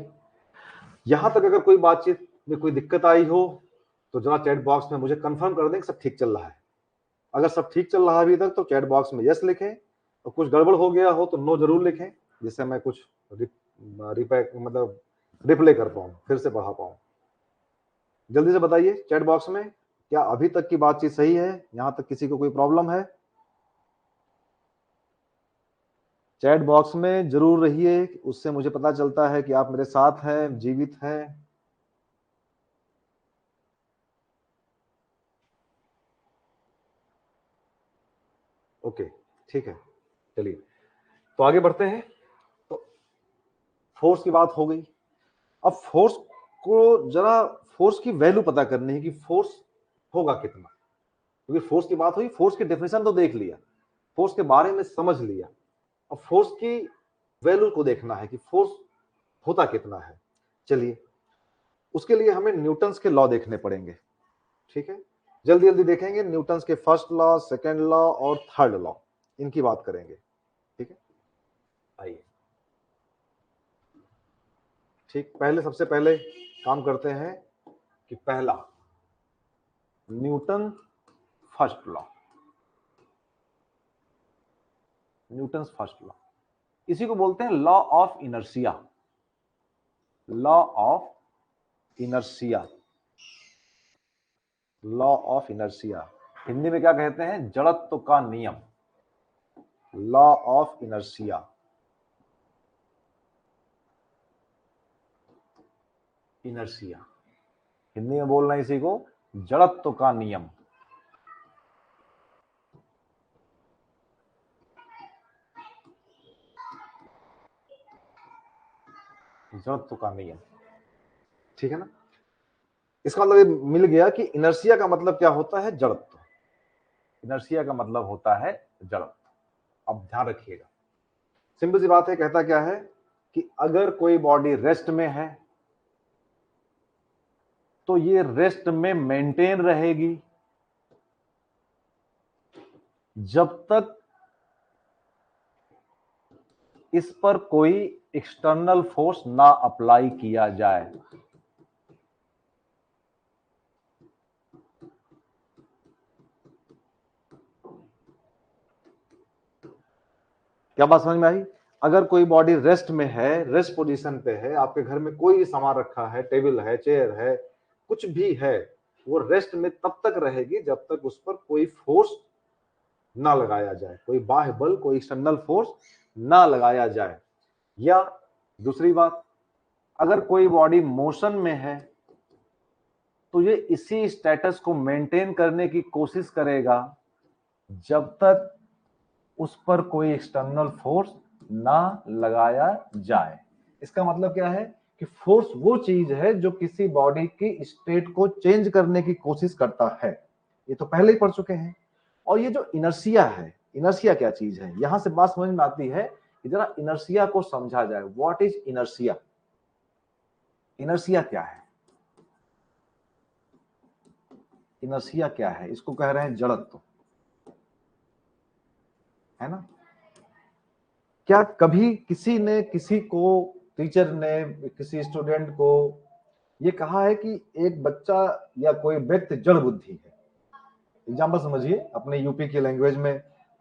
[SPEAKER 1] यहां तक अगर कोई बातचीत में कोई दिक्कत आई हो तो जरा चैट बॉक्स में मुझे कंफर्म कर दें कि सब ठीक चल रहा है। अगर सब ठीक चल रहा है अभी तक तो चैट बॉक्स में यस लिखें, और कुछ गड़बड़ हो गया हो तो नो जरूर लिखें, जिससे मैं कुछ रिप्ले कर पाऊं, फिर से पढ़ा पाऊं। जल्दी से बताइए चैट बॉक्स में, क्या अभी तक की बातचीत सही है? यहां तक किसी को कोई प्रॉब्लम है? चैट बॉक्स में जरूर रहिए, उससे मुझे पता चलता है कि आप मेरे साथ हैं, जीवित हैं। ओके, ठीक है, चलिए तो आगे बढ़ते हैं। तो फोर्स की बात हो गई। अब फोर्स को जरा, फोर्स की वैल्यू पता करनी है कि फोर्स होगा कितना। क्योंकि फोर्स की बात हुई, फोर्स की डेफिनेशन तो देख लिया, फोर्स के बारे में समझ लिया, अब फोर्स की वैल्यू को देखना है कि फोर्स होता कितना है। चलिए उसके लिए हमें न्यूटन्स के लॉ देखने पड़ेंगे, ठीक है। जल्दी जल्दी देखेंगे न्यूटन्स के फर्स्ट लॉ, सेकेंड लॉ और थर्ड लॉ, इनकी बात करेंगे, ठीक है। आइए, ठीक, पहले सबसे पहले काम करते हैं कि पहला Newton first law, Newton's first law, इसी को बोलते हैं law of inertia. Law of inertia, law of inertia Hindi में क्या कहते हैं? जड़त्व का नियम। Law of inertia, inertia Hindi में बोलना इसी को जड़त्व का नियम। जड़त्व का नियम, ठीक है ना। इसका मतलब मिल गया कि इनर्शिया का मतलब क्या होता है? जड़त्व। इनर्शिया का मतलब होता है जड़त्व। अब ध्यान रखिएगा, सिंपल सी बात है, कहता क्या है कि अगर कोई बॉडी रेस्ट में है तो ये रेस्ट में मेंटेन रहेगी जब तक इस पर कोई एक्सटर्नल फोर्स ना अप्लाई किया जाए। क्या बात समझ में आई? अगर कोई बॉडी रेस्ट में है, रेस्ट पोजीशन पे है, आपके घर में कोई सामान रखा है, टेबल है, चेयर है, कुछ भी है, वो रेस्ट में तब तक रहेगी जब तक उस पर कोई फोर्स ना लगाया जाए, कोई बाह्य बल, कोई एक्सटर्नल फोर्स ना लगाया जाए। या दूसरी बात, अगर कोई बॉडी मोशन में है तो ये इसी स्टेटस को मेंटेन करने की कोशिश करेगा जब तक उस पर कोई एक्सटर्नल फोर्स ना लगाया जाए। इसका मतलब क्या है कि फोर्स वो चीज है जो किसी बॉडी की स्टेट को चेंज करने की कोशिश करता है। ये तो पहले ही पढ़ चुके हैं। और ये जो इनर्शिया है, इनर्शिया क्या चीज है, यहां से बात समझ में आती है
[SPEAKER 2] जरा इनर्शिया को समझा जाए। What is inertia? इनर्शिया क्या है? इनर्शिया क्या है? इसको कह रहे हैं जड़त्व, है ना। क्या कभी किसी ने किसी को, टीचर ने किसी स्टूडेंट को ये कहा है कि एक बच्चा या कोई व्यक्ति जड़ बुद्धि है? एग्जाम्पल समझिए, अपने यूपी की लैंग्वेज में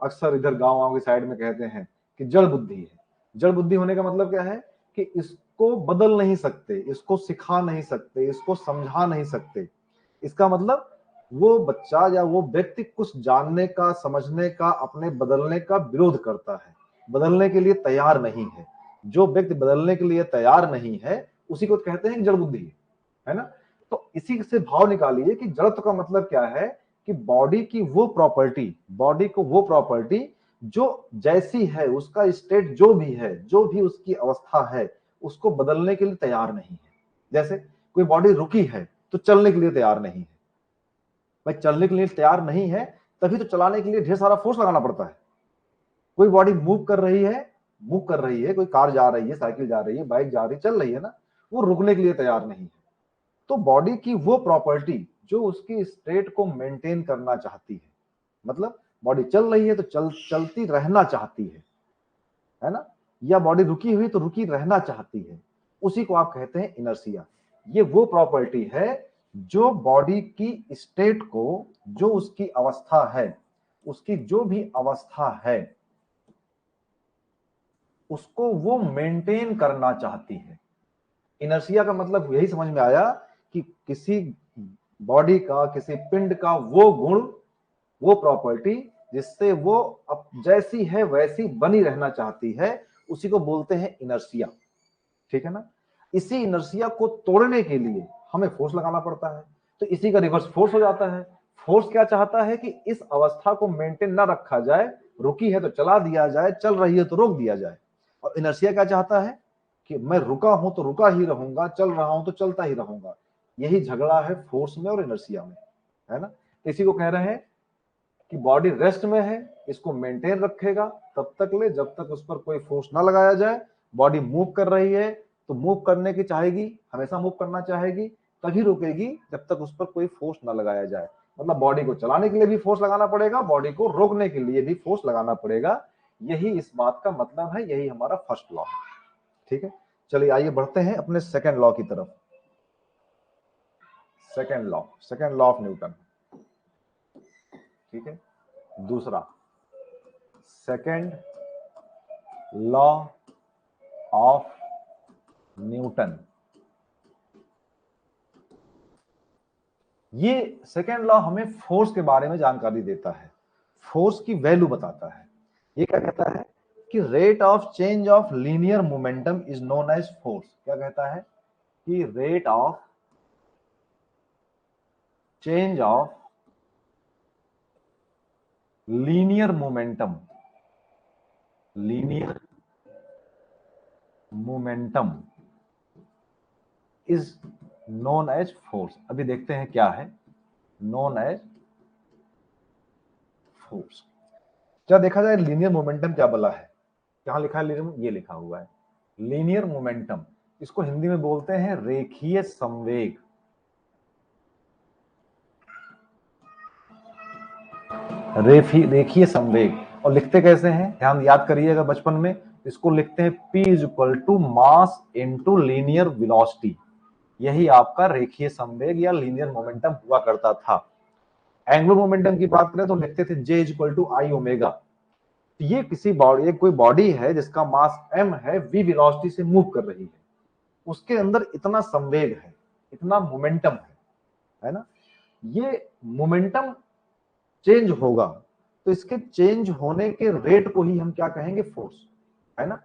[SPEAKER 2] अक्सर इधर गांव की साइड में कहते हैं कि जड़ बुद्धि है। जड़ बुद्धि होने का मतलब क्या है कि इसको बदल नहीं सकते, इसको सिखा नहीं सकते, इसको समझा नहीं सकते। इसका मतलब वो बच्चा या वो व्यक्ति कुछ जानने का, समझने का, अपने बदलने का विरोध करता है, बदलने के लिए तैयार नहीं है। जो व्यक्ति बदलने के लिए तैयार नहीं है उसी को कहते हैं जड़ बुद्धि, है ना। तो इसी से भाव निकालिए कि जड़त्व का मतलब क्या है कि बॉडी की वो प्रॉपर्टी, बॉडी को वो प्रॉपर्टी जो जैसी है, उसका स्टेट जो भी है, जो भी उसकी अवस्था है, उसको बदलने के लिए तैयार नहीं है। जैसे कोई बॉडी रुकी है तो चलने के लिए तैयार नहीं है। भाई चलने के लिए तैयार नहीं है तभी तो चलाने के लिए ढेर सारा फोर्स लगाना पड़ता है। कोई बॉडी मूव कर रही है, कोई कार जा रही है, साइकिल जा रही है, बाइक जा रही है, चल रही है ना, वो रुकने के लिए तैयार नहीं है। तो बॉडी की वो प्रॉपर्टी जो उसकी स्टेट को मेंटेन करना चाहती है, मतलब बॉडी चल रही है तो चलती रहना चाहती है ना, या बॉडी रुकी हुई तो रुकी रहना चाहती है, उसी को आप कहते हैं इनर्शिया। ये वो प्रॉपर्टी है जो बॉडी की स्टेट को, जो उसकी अवस्था है, उसकी जो भी अवस्था है, उसको वो मेंटेन करना चाहती है। इनर्शिया का मतलब यही समझ में आया कि किसी बॉडी का, किसी पिंड का वो गुण, वो प्रॉपर्टी जिससे वो अब जैसी है वैसी बनी रहना चाहती है, उसी को बोलते हैं इनर्शिया। ठीक है ना। इसी इनर्शिया को तोड़ने के लिए हमें फोर्स लगाना पड़ता है, तो इसी का रिवर्स फोर्स हो जाता है। फोर्स क्या चाहता है कि इस अवस्था को मेंटेन ना रखा जाए, रुकी है तो चला दिया जाए, चल रही है तो रोक दिया जाए। और इनर्शिया क्या चाहता है कि मैं रुका हूं तो रुका ही रहूंगा, चल रहा हूं तो चलता ही रहूंगा। यही झगड़ा है फोर्स में और इनर्शिया में, है ना। इसी को कह रहे हैं कि बॉडी रेस्ट में है, इसको मेंटेन रखेगा तब तक ले जब तक उस पर कोई फोर्स ना लगाया जाए। बॉडी मूव कर रही है तो मूव करने की चाहेगी, हमेशा मूव करना चाहेगी, तभी रुकेगी जब तक उस पर कोई फोर्स ना लगाया जाए। मतलब बॉडी को चलाने के लिए भी फोर्स लगाना पड़ेगा, बॉडी को रोकने के लिए भी फोर्स लगाना पड़ेगा। यही इस बात का मतलब है, यही हमारा फर्स्ट लॉ है। ठीक है, चलिए आइए बढ़ते हैं अपने सेकेंड लॉ की तरफ। Second law of Newton. ठीक है, दूसरा सेकेंड लॉ ऑफ न्यूटन। ये सेकेंड लॉ हमें फोर्स के बारे में जानकारी देता है, फोर्स की वैल्यू बताता है। ये क्या कहता है कि rate of change of linear momentum is known as force. क्या कहता है कि rate of change of linear momentum is known as force. अभी देखते हैं क्या है नोन एज फोर्स। क्या देखा जाए लीनियर मोमेंटम क्या बला है, कहां लिखा है लीनियर, ये लिखा हुआ है लीनियर मोमेंटम। इसको हिंदी में बोलते हैं रेखीय संवेग। रेखीय संवेग। और लिखते कैसे हैं, ध्यान याद करिएगा बचपन में, इसको लिखते हैं P is equal to mass into linear velocity. यही आपका रेखीय संवेग या लीनियर मोमेंटम हुआ करता था। एंगुलर मोमेंटम की बात करें तो लिखते थे J is equal to I omega. ये किसी बॉडी, कोई बॉडी है जिसका मास m है, v वेलोसिटी से मूव कर रही है, उसके अंदर इतना संवेग है, इतना मोमेंटम है ना। ये मोमेंटम चेंज होगा तो इसके चेंज होने के रेट को ही हम क्या कहेंगे, फोर्स, है ना।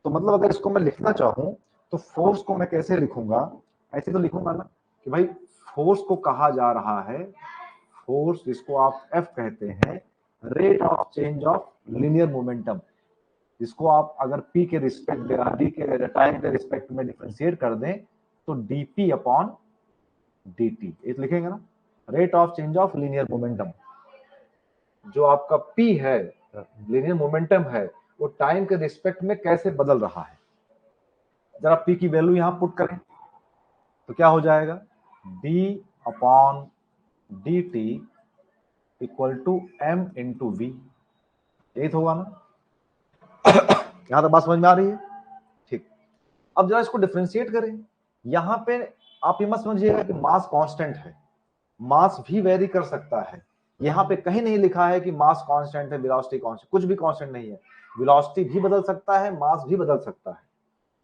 [SPEAKER 2] तो मतलब अगर इसको मैं लिखना चाहूं तो फोर्स को मैं कैसे लिखूंगा, ऐसे तो लिखूंगा ना कि भाई फोर्स को कहा जा रहा है, फोर्स जिसको आप F कहते हैं, rate of change of linear momentum, जिसको आप अगर P के रिस्पेक्ट D के टाइम के रिस्पेक्ट में डिफरेंशिएट कर दें तो dP अपॉन dt, ये लिखेंगे ना, rate of change of linear momentum. जो आपका P है, लीनियर मोमेंटम है, वो टाइम के रिस्पेक्ट में कैसे बदल रहा है। जरा पी की वैल्यू यहां पुट करें तो क्या हो जाएगा, D upon D T equal to M into V, यही तो होगा ना। यहां तक बात समझ में आ रही है? ठीक, अब जरा इसको डिफरेंशिएट करें। यहां पे आप ये मत समझिएगा कि मास कांस्टेंट है, मास भी वेरी कर सकता है। यहां पे कहीं नहीं लिखा है कि मास कांस्टेंट है, वेलोसिटी कांस्टेंट, कुछ भी कांस्टेंट नहीं है। वेलोसिटी भी बदल सकता है, मास भी बदल सकता है,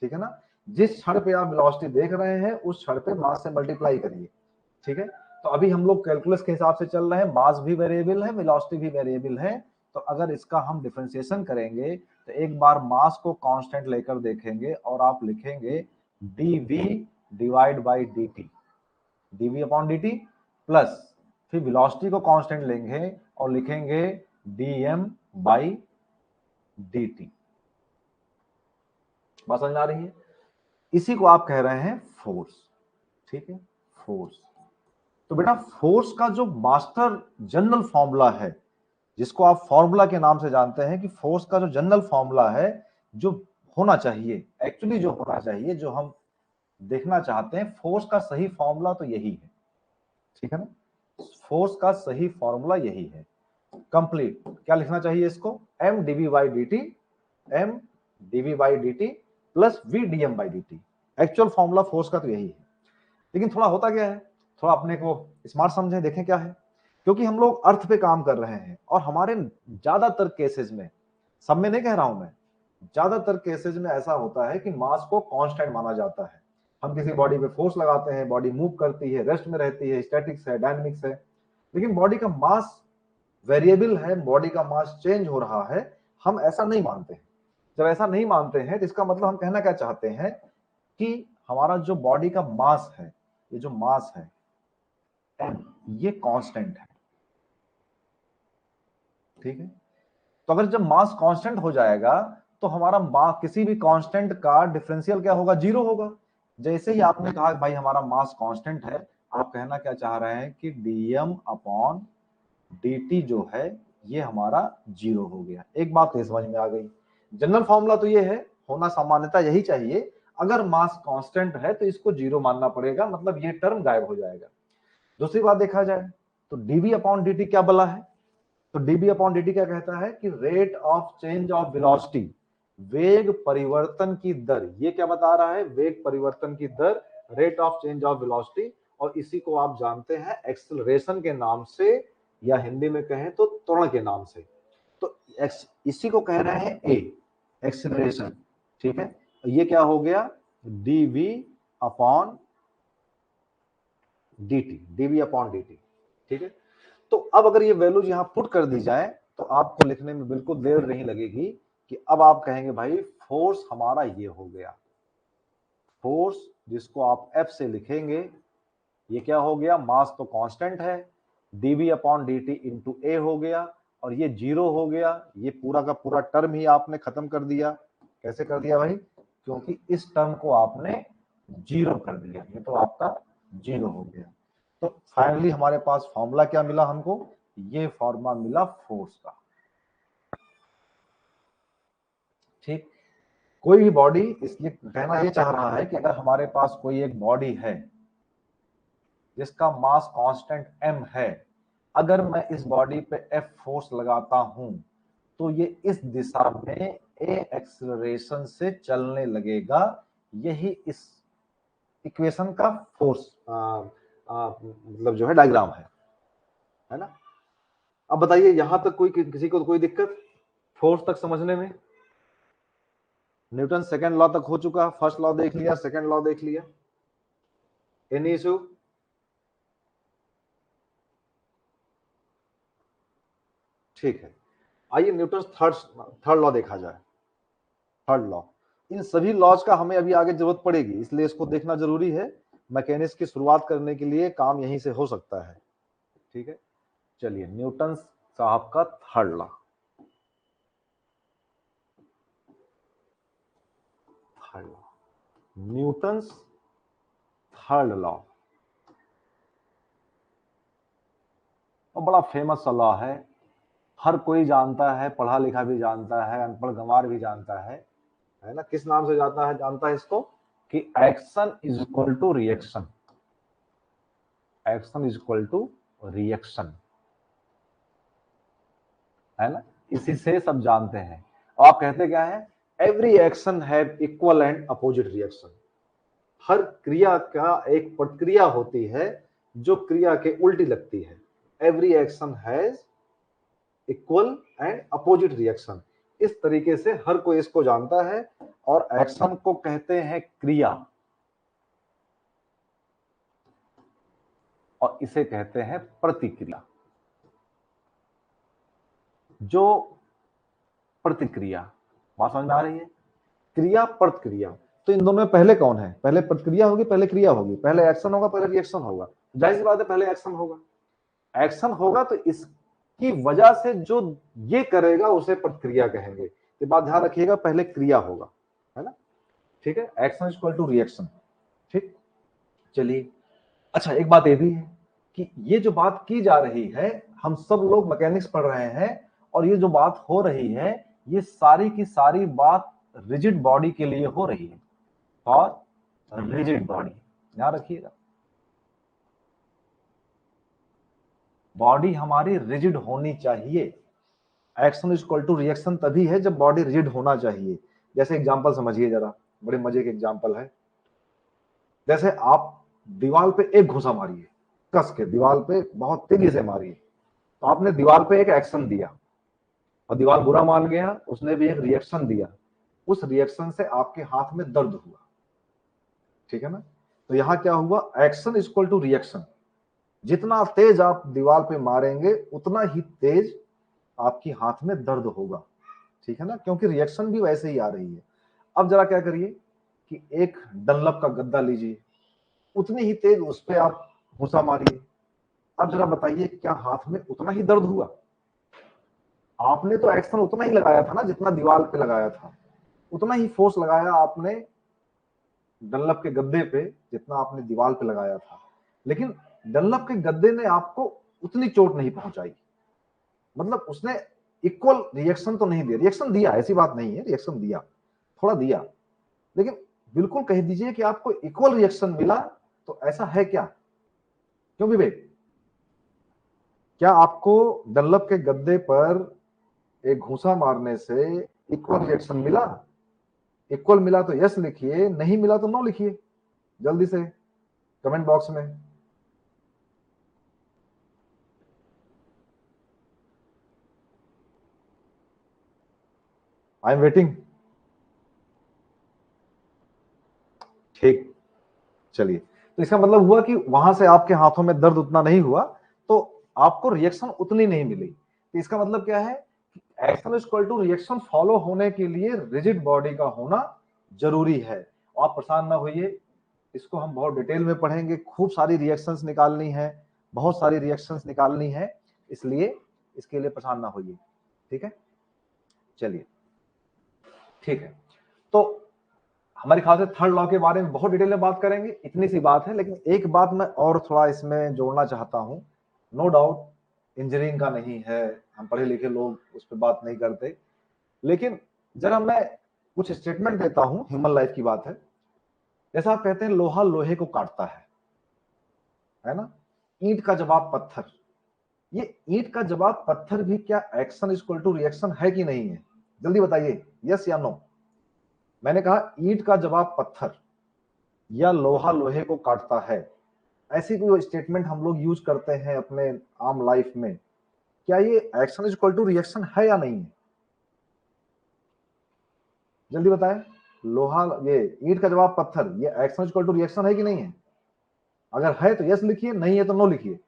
[SPEAKER 2] ठीक है ना। जिस क्षण पे आप वेलोसिटी देख रहे हैं उस क्षण पे मास से मल्टीप्लाई करिए, ठीक है। तो अभी हम लोग कैलकुलस के हिसाब से चल रहे हैं, मास भी वेरिएबल है, वेलोसिटी भी वेरिएबल है। तो अगर इसका हम डिफरेंशिएशन करेंगे तो एक बार मास को कांस्टेंट लेकर देखेंगे और आप लिखेंगे dv divide by dt, dv upon dt plus फिर वेलोसिटी को कांस्टेंट लेंगे और लिखेंगे dm बाई dt। बात समझ आ रही है? इसी को आप कह रहे हैं फोर्स, ठीक है, फोर्स। तो बेटा फोर्स का जो मास्टर जनरल फॉर्मूला है, जिसको आप फॉर्मूला के नाम से जानते हैं, कि फोर्स का जो जनरल फॉर्मूला है, जो होना चाहिए, एक्चुअली जो होना चाहिए, जो हम देखना चाहते हैं, फोर्स का सही फॉर्मूला तो यही है, ठीक है ना। फोर्स का सही फॉर्मूला यही है। कंप्लीट क्या लिखना चाहिए इसको, m dv by dt, m dv by dt plus v dm by dt। Actual formula force का तो यही है। लेकिन थोड़ा होता क्या है, थोड़ा अपने को स्मार्ट समझें, देखें क्या है। क्योंकि हम लोग अर्थ पे काम कर रहे हैं और हमारे ज्यादातर केसेस में, सब में नहीं कह रहा हूं मैं, ज्यादातर केसेस में ऐसा होता है कि मास को कांस्टेंट माना जाता है। हम किसी बॉडी पे फोर्स लगाते हैं, बॉडी मूव करती है, रेस्ट में रहती है, स्टैटिक्स है, डायनेमिक्स है, लेकिन बॉडी का मास वेरिएबल है, बॉडी का मास चेंज हो रहा है, हम ऐसा नहीं मानते हैं। जब ऐसा नहीं मानते हैं तो इसका मतलब हम कहना क्या चाहते हैं कि हमारा जो बॉडी का मास है, ये जो मास है ये कांस्टेंट है, ठीक है। तो अगर जब मास कांस्टेंट हो जाएगा तो हमारा मास, किसी भी कांस्टेंट का डिफरेंशियल क्या होगा, जीरो होगा। जैसे ही आपने कहा भाई हमारा मास कांस्टेंट है, आप कहना क्या चाह रहे हैं कि dm अपॉन dt जो है ये हमारा जीरो हो गया। एक बात तो समझ में आ गई, जनरल फॉर्मूला तो ये है, होना सामान्यता यही चाहिए। अगर मास कांस्टेंट है तो इसको जीरो मानना पड़ेगा, मतलब ये टर्म गायब हो जाएगा। दूसरी बात देखा जाए तो dv अपॉन dt क्या बला है, तो dv अपॉन dt क्या कहता है कि rate of change of velocity, वेग परिवर्तन की दर। ये क्या बता रहा है, वेग परिवर्तन की दर, rate of change of velocity. और इसी को आप जानते हैं एक्सेलरेशन के नाम से, या हिंदी में कहें तो त्वरण के नाम से। तो इसी को कह रहे हैं ए, एक्सेलरेशन, ठीक है। ये क्या हो गया, dv upon dt, dv upon dt, ठीक है। तो अब अगर ये वैल्यूज यहां पुट कर दी जाए तो आपको लिखने में बिल्कुल देर नहीं लगेगी कि अब आप कहेंगे भाई फोर्स हमारा ये हो गया। फोर्स जिसको आप F से लिखेंगे, ये क्या हो गया, मास तो कांस्टेंट है, dv अपॉन dt इंटू ए हो गया, और ये जीरो हो गया। ये पूरा का पूरा टर्म ही आपने खत्म कर दिया। कैसे कर दिया भाई, क्योंकि इस टर्म को आपने जीरो कर दिया, ये तो आपका जीरो हो गया। तो फाइनली हमारे पास फॉर्मूला क्या मिला हमको, ये फॉर्मूला मिला फोर्स का, ठीक। कोई भी बॉडी, इसलिए कहना ये चाह रहा है कि अगर हमारे पास कोई एक बॉडी है जिसका मास कांस्टेंट m है, अगर मैं इस बॉडी पे F फोर्स लगाता हूं तो ये इस दिशा में a एक्सेलरेशन से चलने लगेगा। यही इस इक्वेशन का फोर्स मतलब जो है डायग्राम है ना। अब बताइए यहां तक कोई किसी को कोई दिक्कत फोर्स तक समझने में? न्यूटन सेकंड लॉ तक हो चुका, फर्स्ट लॉ देख लिया, सेकंड लॉ देख लिया, एनी इशू? ठीक है, आइए न्यूटन थर्ड लॉ देखा जाए। थर्ड लॉ, इन सभी लॉज का हमें अभी आगे जरूरत पड़ेगी, इसलिए इसको देखना जरूरी है। मैकेनिक्स की शुरुआत करने के लिए काम यहीं से हो सकता है, ठीक है। चलिए न्यूटन साहब का third law, Newton third law, और बड़ा फेमस लॉ है,
[SPEAKER 1] हर कोई जानता है, पढ़ा लिखा भी जानता है, अनपढ़ गंवार भी जानता है ना। किस नाम से जानता है इसको, कि action is equal to reaction, action is equal to reaction, है ना। इसी से सब जानते हैं। और आप कहते क्या है, every action have equal and opposite reaction. हर क्रिया का एक प्रतिक्रिया होती है जो क्रिया के उल्टी लगती है। Every action has equal and opposite reaction. इस तरीके से हर कोई इसको जानता है। और एक्शन को कहते हैं क्रिया, और इसे कहते हैं प्रतिक्रिया। जो प्रतिक्रिया, बात समझ में आ रही है, क्रिया प्रतिक्रिया।
[SPEAKER 2] तो इन दोनों में पहले कौन है, पहले प्रतिक्रिया होगी पहले क्रिया होगी, पहले एक्शन होगा पहले रिएक्शन होगा?
[SPEAKER 1] जाहिर सी बात है पहले एक्शन होगा। एक्शन होगा तो इसकी वजह से जो ये करेगा उसे प्रतिक्रिया कहेंगे। ये बात ध्यान रखिएगा, पहले क्रिया होगा, है ना। ठीक है,
[SPEAKER 2] action is equal to reaction. ठीक, चलिए। अच्छा, एक बात ये भी है कि ये जो बात की जा रही है, हम सब लोग मैकेनिक्स पढ़ रहे हैं, और ये जो बात हो रही है ये सारी की सारी बात रिजिड बॉडी के लिए हो रही है, और रिजिड बॉडी, ध्यान रखिएगा, बॉडी हमारी रिजिड होनी चाहिए। Action is equal to reaction तभी है जब बॉडी रिजिड होना चाहिए। जैसे एग्जांपल समझिए जरा, बड़े मजे के एग्जांपल है। जैसे आप दीवार पे एक घुसा मारिए, कस के दीवार पे बहुत तेजी से मारिए, तो आपने दीवार पे एक एक्शन दिया और दीवार बुरा मान गया, उसने भी एक रिएक्शन दिया। उस रिएक्शन से आपके हाथ में दर्द हुआ, ठीक है ना। तो यहां क्या हुआ, action is equal to reaction. जितना तेज आप दीवार पे मारेंगे उतना ही तेज आपकी हाथ में दर्द होगा, ठीक है ना, क्योंकि रिएक्शन भी वैसे ही आ रही है। अब जरा क्या करिए कि एक डनलप का गद्दा लीजिए, उतनी ही तेज उस पर आप घुसा मारिए। अब जरा बताइए क्या हाथ में उतना ही दर्द हुआ? आपने तो एक्शन उतना ही लगाया था ना जितना दीवार पे लगाया था, उतना ही फोर्स लगाया आपने डनलप के गद्दे पे जितना आपने दीवार पे लगाया था, लेकिन डनलप के गद्दे ने आपको उतनी चोट नहीं पहुंचाई। मतलब उसने इक्वल रिएक्शन तो नहीं दिया, रिएक्शन दिया, ऐसी बात नहीं है, रिएक्शन दिया, थोड़ा दिया, लेकिन बिल्कुल कह दीजिए कि आपको इक्वल रिएक्शन मिला, तो ऐसा है क्या? क्यों विवेक, क्या आपको डनलप के गद्दे पर एक घूसा मारने से इक्वल रिएक्शन मिला? इक्वल मिला तो यस लिखिए, नहीं मिला तो नो लिखिए, जल्दी से कमेंट बॉक्स में। I am waiting. ठीक, चलिए। तो इसका मतलब हुआ कि वहां से आपके हाथों में दर्द उतना नहीं हुआ, तो आपको रिएक्शन उतनी नहीं मिली। तो इसका मतलब क्या है, action is equal to reaction follow होने के लिए रिजिड बॉडी का होना जरूरी है। और आप परेशान ना होइए, इसको हम बहुत डिटेल में पढ़ेंगे, खूब सारी रिएक्शंस निकालनी है, बहुत सारी रिएक्शंस निकालनी है, इसलिए इसके लिए परेशान ना होइए, ठीक है। चलिए, ठीक है। तो हमारे ख्याल से थर्ड लॉ के बारे में बहुत डिटेल में बात करेंगे, इतनी सी बात है। लेकिन एक बात मैं और थोड़ा इसमें जोड़ना चाहता हूं, नो डाउट इंजीनियरिंग का नहीं है, हम पढ़े लिखे लोग उस पर बात नहीं करते, लेकिन जरा मैं कुछ स्टेटमेंट देता हूं, ह्यूमन लाइफ की बात है। जैसा आप कहते हैं लोहा लोहे को काटता है ना, ईंट का जवाब पत्थर। ये ईंट का जवाब पत्थर भी क्या एक्शन इक्वल टू रिएक्शन है कि नहीं है? जल्दी बताइए, यस या नो। मैंने कहा ईंट का जवाब पत्थर या लोहा लोहे को काटता है, ऐसी कोई स्टेटमेंट हम लोग यूज करते हैं अपने आम लाइफ में, क्या ये action is equal to reaction है या नहीं है? जल्दी बताएं। लोहा, ये ईंट का जवाब पत्थर, ये action is equal to reaction है कि नहीं है? अगर है तो यस लिखिए, नहीं है तो नो लिखिए।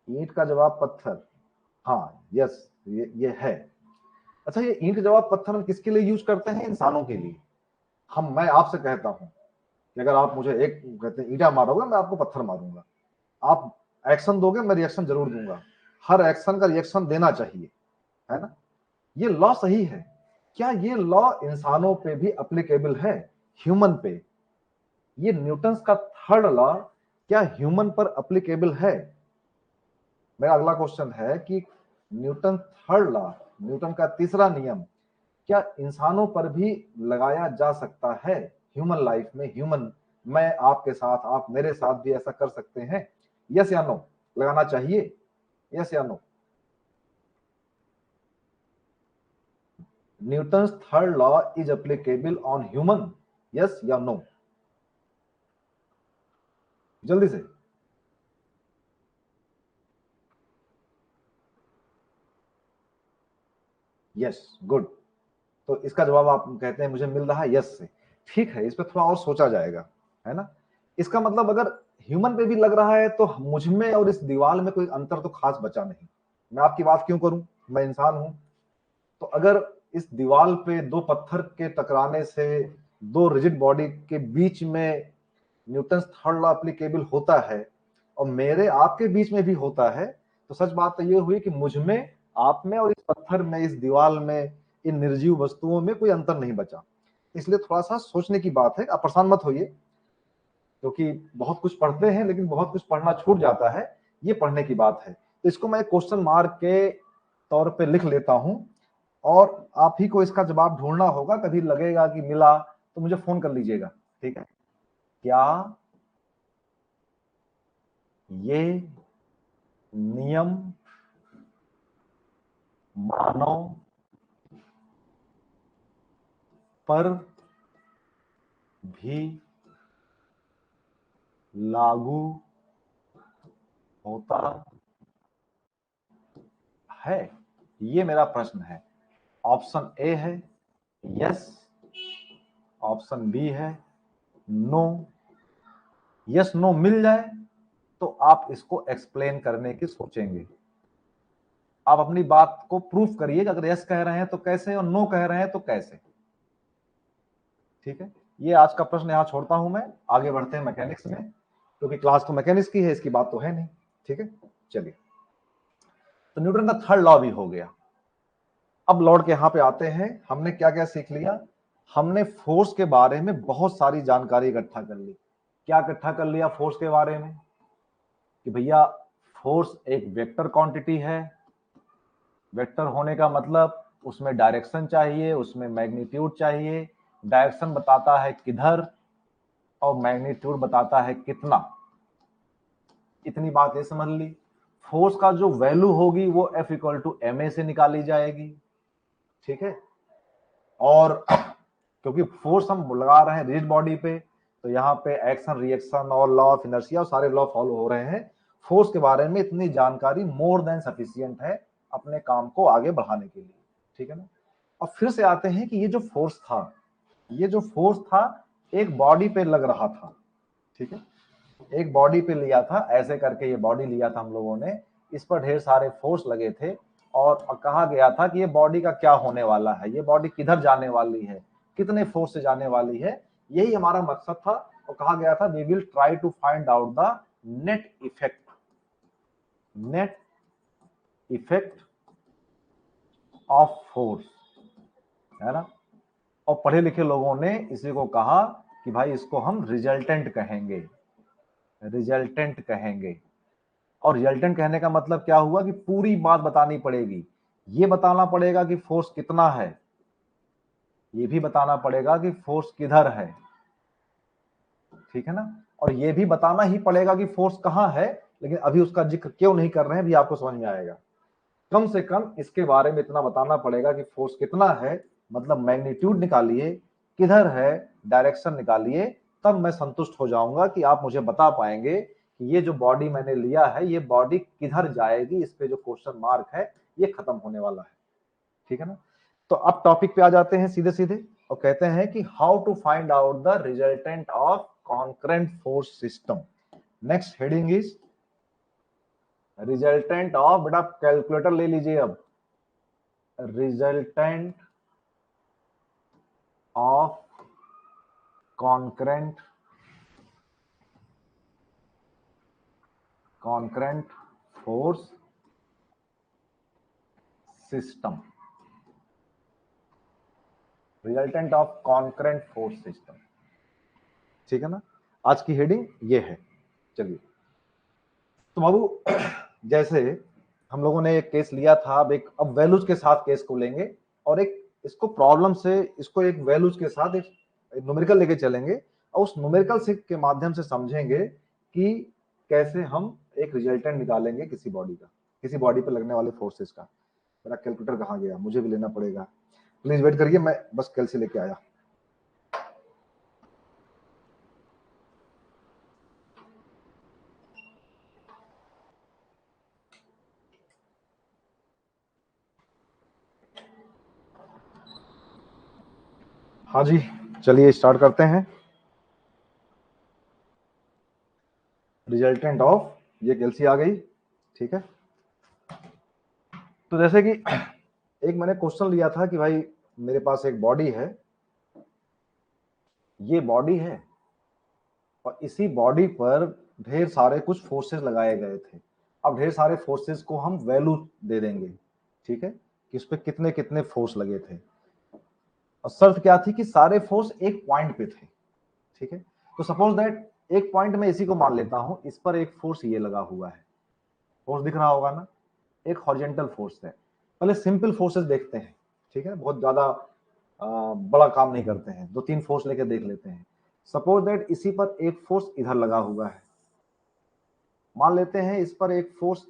[SPEAKER 2] ईंट का जवाब पत्थर, हाँ यस, ये है। अच्छा, ये ईंट का जवाब पत्थर हम किसके लिए यूज करते हैं? इंसानों के लिए। मैं आपसे कहता हूं कि अगर आप मुझे एक कहते हैं ईंटा मारोगे, मैं आपको पत्थर मारूंगा। आप एक्शन दोगे, मैं रिएक्शन जरूर दूंगा। हर एक्शन का रिएक्शन देना चाहिए, है ना। ये लॉ सही है। क्या ये लॉ इंसानों पे भी अप्लीकेबल है, ह्यूमन पे? ये न्यूटन का थर्ड लॉ क्या ह्यूमन पर अप्लीकेबल है? मेरा अगला क्वेश्चन है कि न्यूटन थर्ड लॉ, न्यूटन का तीसरा नियम, क्या इंसानों पर भी लगाया जा सकता है? ह्यूमन लाइफ में, ह्यूमन, मैं आपके साथ, आप मेरे साथ भी ऐसा कर सकते हैं? यस या नो? लगाना चाहिए? यस या no? Newton's third law is applicable on human? Yes या नो? जल्दी से। Yes, good. तो इसका जवाब आप कहते हैं मुझे मिल रहा है यस से। ठीक है, इस पर थोड़ा और सोचा जाएगा, है ना। इसका मतलब अगर ह्यूमन पे भी लग रहा है तो मुझ में और इस दीवार में कोई अंतर तो खास बचा नहीं। मैं आपकी बात क्यों करूं, मैं इंसान हूं। तो अगर इस दीवार पे दो पत्थर के टकराने से दो रिजिड बॉडी के बीच में न्यूटन थर्ड लॉ एप्लीकेबल होता है और मेरे आपके बीच में भी होता है, तो सच बात तो ये हुई कि मुझ में, आप में और इस पत्थर में, इस दीवार में, इन निर्जीव वस्तुओं में कोई अंतर नहीं बचा। इसलिए थोड़ा सा सोचने की बात है। आप परेशान मत होइए, क्योंकि बहुत कुछ पढ़ते हैं लेकिन बहुत कुछ पढ़ना छूट जाता है, ये पढ़ने की बात है। तो इसको मैं क्वेश्चन मार्क के तौर पे लिख लेता हूं और आप ही को इसका जवाब ढूंढना होगा। कभी लगेगा कि मिला तो मुझे फोन कर लीजिएगा, ठीक है। क्या ये नियम मानव पर भी लागू होता है? ये मेरा प्रश्न है। ऑप्शन ए है यस, ऑप्शन बी है नो। यस नो मिल जाए तो आप इसको एक्सप्लेन करने की सोचेंगे। आप अपनी बात को प्रूफ करिए कि अगर यस कह रहे हैं तो कैसे और नो कह रहे हैं तो कैसे। ठीक है, ये आज का प्रश्न यहां छोड़ता हूं मैं। आगे बढ़ते हैं मैकेनिक्स में, क्योंकि क्लास तो मैकेनिक्स की है, इसकी बात तो है नहीं। ठीक है, चलिए। तो न्यूटन का थर्ड लॉ भी हो गया। अब लौट के यहां पे आते हैं, हमने क्या क्या सीख लिया। हमने फोर्स के बारे में बहुत सारी जानकारी इकट्ठा कर ली। क्या इकट्ठा कर लिया फोर्स के बारे में? कि भैया फोर्स एक वेक्टर क्वांटिटी है। वेक्टर होने का मतलब उसमें डायरेक्शन चाहिए, उसमें मैग्नीट्यूड चाहिए। डायरेक्शन बताता है किधर और मैग्नीट्यूड बताता है कितना। इतनी बात ये समझ ली। फोर्स का जो वैल्यू होगी वो F इक्वल टू ma से निकाली जाएगी। ठीक है, और क्योंकि फोर्स हम लगा रहे हैं रिजिड बॉडी पे, तो यहाँ पे एक्शन, रिएक्शन और लॉ ऑफ इनर्शिया, सारे लॉ फॉलो हो रहे हैं। फोर्स के बारे में इतनी जानकारी मोर देन सफिशियंट है अपने काम को आगे बढ़ाने के लिए। ठीक है ना। और फिर से आते हैं कि ये जो फोर्स था, ये जो फोर्स था एक बॉडी पे लग रहा था। ठीक है, एक बॉडी पे लिया था, ऐसे करके ये बॉडी लिया था हम लोगों ने, इस पर ढेर सारे फोर्स लगे थे और कहा गया था कि ये बॉडी का क्या होने वाला है, ये बॉडी किधर जाने वाली है, कितने फोर्स से जाने वाली है। यही हमारा मकसद था। और कहा गया था we will try to find out the net effect, net effect of force, है ना। और पढ़े लिखे लोगों ने इसी को कहा कि भाई इसको हम रिजल्टेंट कहेंगे, रिजल्टेंट कहेंगे। और रिजल्टेंट कहने का मतलब क्या हुआ कि पूरी बात बतानी पड़ेगी। ये बताना पड़ेगा कि फोर्स कितना है, ये भी बताना पड़ेगा कि फोर्स किधर है। ठीक है ना। और ये भी बताना ही पड़ेगा कि फोर्स कहां है, लेकिन अभी उसका जिक्र क्यों नहीं कर रहे हैं भी आपको समझ में आएगा। कम से कम इसके बारे में इतना बताना पड़ेगा कि फोर्स कितना है, मतलब मैग्नीट्यूड निकालिए, किधर है, डायरेक्शन निकालिए, तब मैं संतुष्ट हो जाऊंगा कि आप मुझे बता पाएंगे कि ये जो बॉडी मैंने लिया है ये बॉडी किधर जाएगी। इस पे जो क्वेश्चन मार्क है ये खत्म होने वाला है। ठीक है ना। तो अब टॉपिक पे आ जाते हैं सीधे सीधे और कहते हैं कि how to find out the resultant of concurrent force system. Next heading is resultant of, बेटा कैलकुलेटर ले लीजिए अब, resultant of concurrent force system, resultant of concurrent force system. ठीक है ना। आज की हेडिंग ये है। चलिए, तो बाबू जैसे हम लोगों ने एक केस लिया था, अब वैल्यूज के साथ केस को लेंगे और एक इसको प्रॉब्लम से इसको एक वैल्यूज के साथ एक न्यूमेरिकल लेके चलेंगे और उस न्यूमेरिकल से के माध्यम से समझेंगे कि कैसे हम एक रिजल्टेंट निकालेंगे किसी बॉडी का, किसी बॉडी पर लगने वाले फोर्सेस का। मेरा कैलकुलेटर कहाँ गया, मुझे भी लेना पड़ेगा, प्लीज वेट करिए, मैं बस कैलसी लेके आया। हाँ जी, चलिए स्टार्ट करते हैं। रिजल्टेंट ऑफ, ये कैलसी आ गई, ठीक है। तो जैसे कि एक मैंने क्वेश्चन लिया था कि भाई मेरे पास एक बॉडी है, ये बॉडी है और इसी बॉडी पर ढेर सारे कुछ फोर्सेस लगाए गए थे। अब ढेर सारे फोर्सेस को हम वैल्यू दे देंगे, ठीक है, कि इस पे कितने कितने फोर्स लगे थे। और शर्त क्या थी कि सारे फोर्स एक पॉइंट पे थे, ठीक है। तो सपोज दैट एक पॉइंट में इसी को मान लेता हूं, इस पर एक फोर्स ये लगा हुआ है, फोर्स दिख रहा होगा ना, एक हॉरिजॉन्टल फोर्स है। पहले सिंपल फोर्सेस देखते हैं, ठीक है, बहुत ज्यादा बड़ा काम नहीं करते हैं, 2-3 फोर्स लेके देख लेते हैं। सपोज दैट इसी पर एक फोर्स इधर लगा हुआ है, मान लेते हैं इस पर एक फोर्स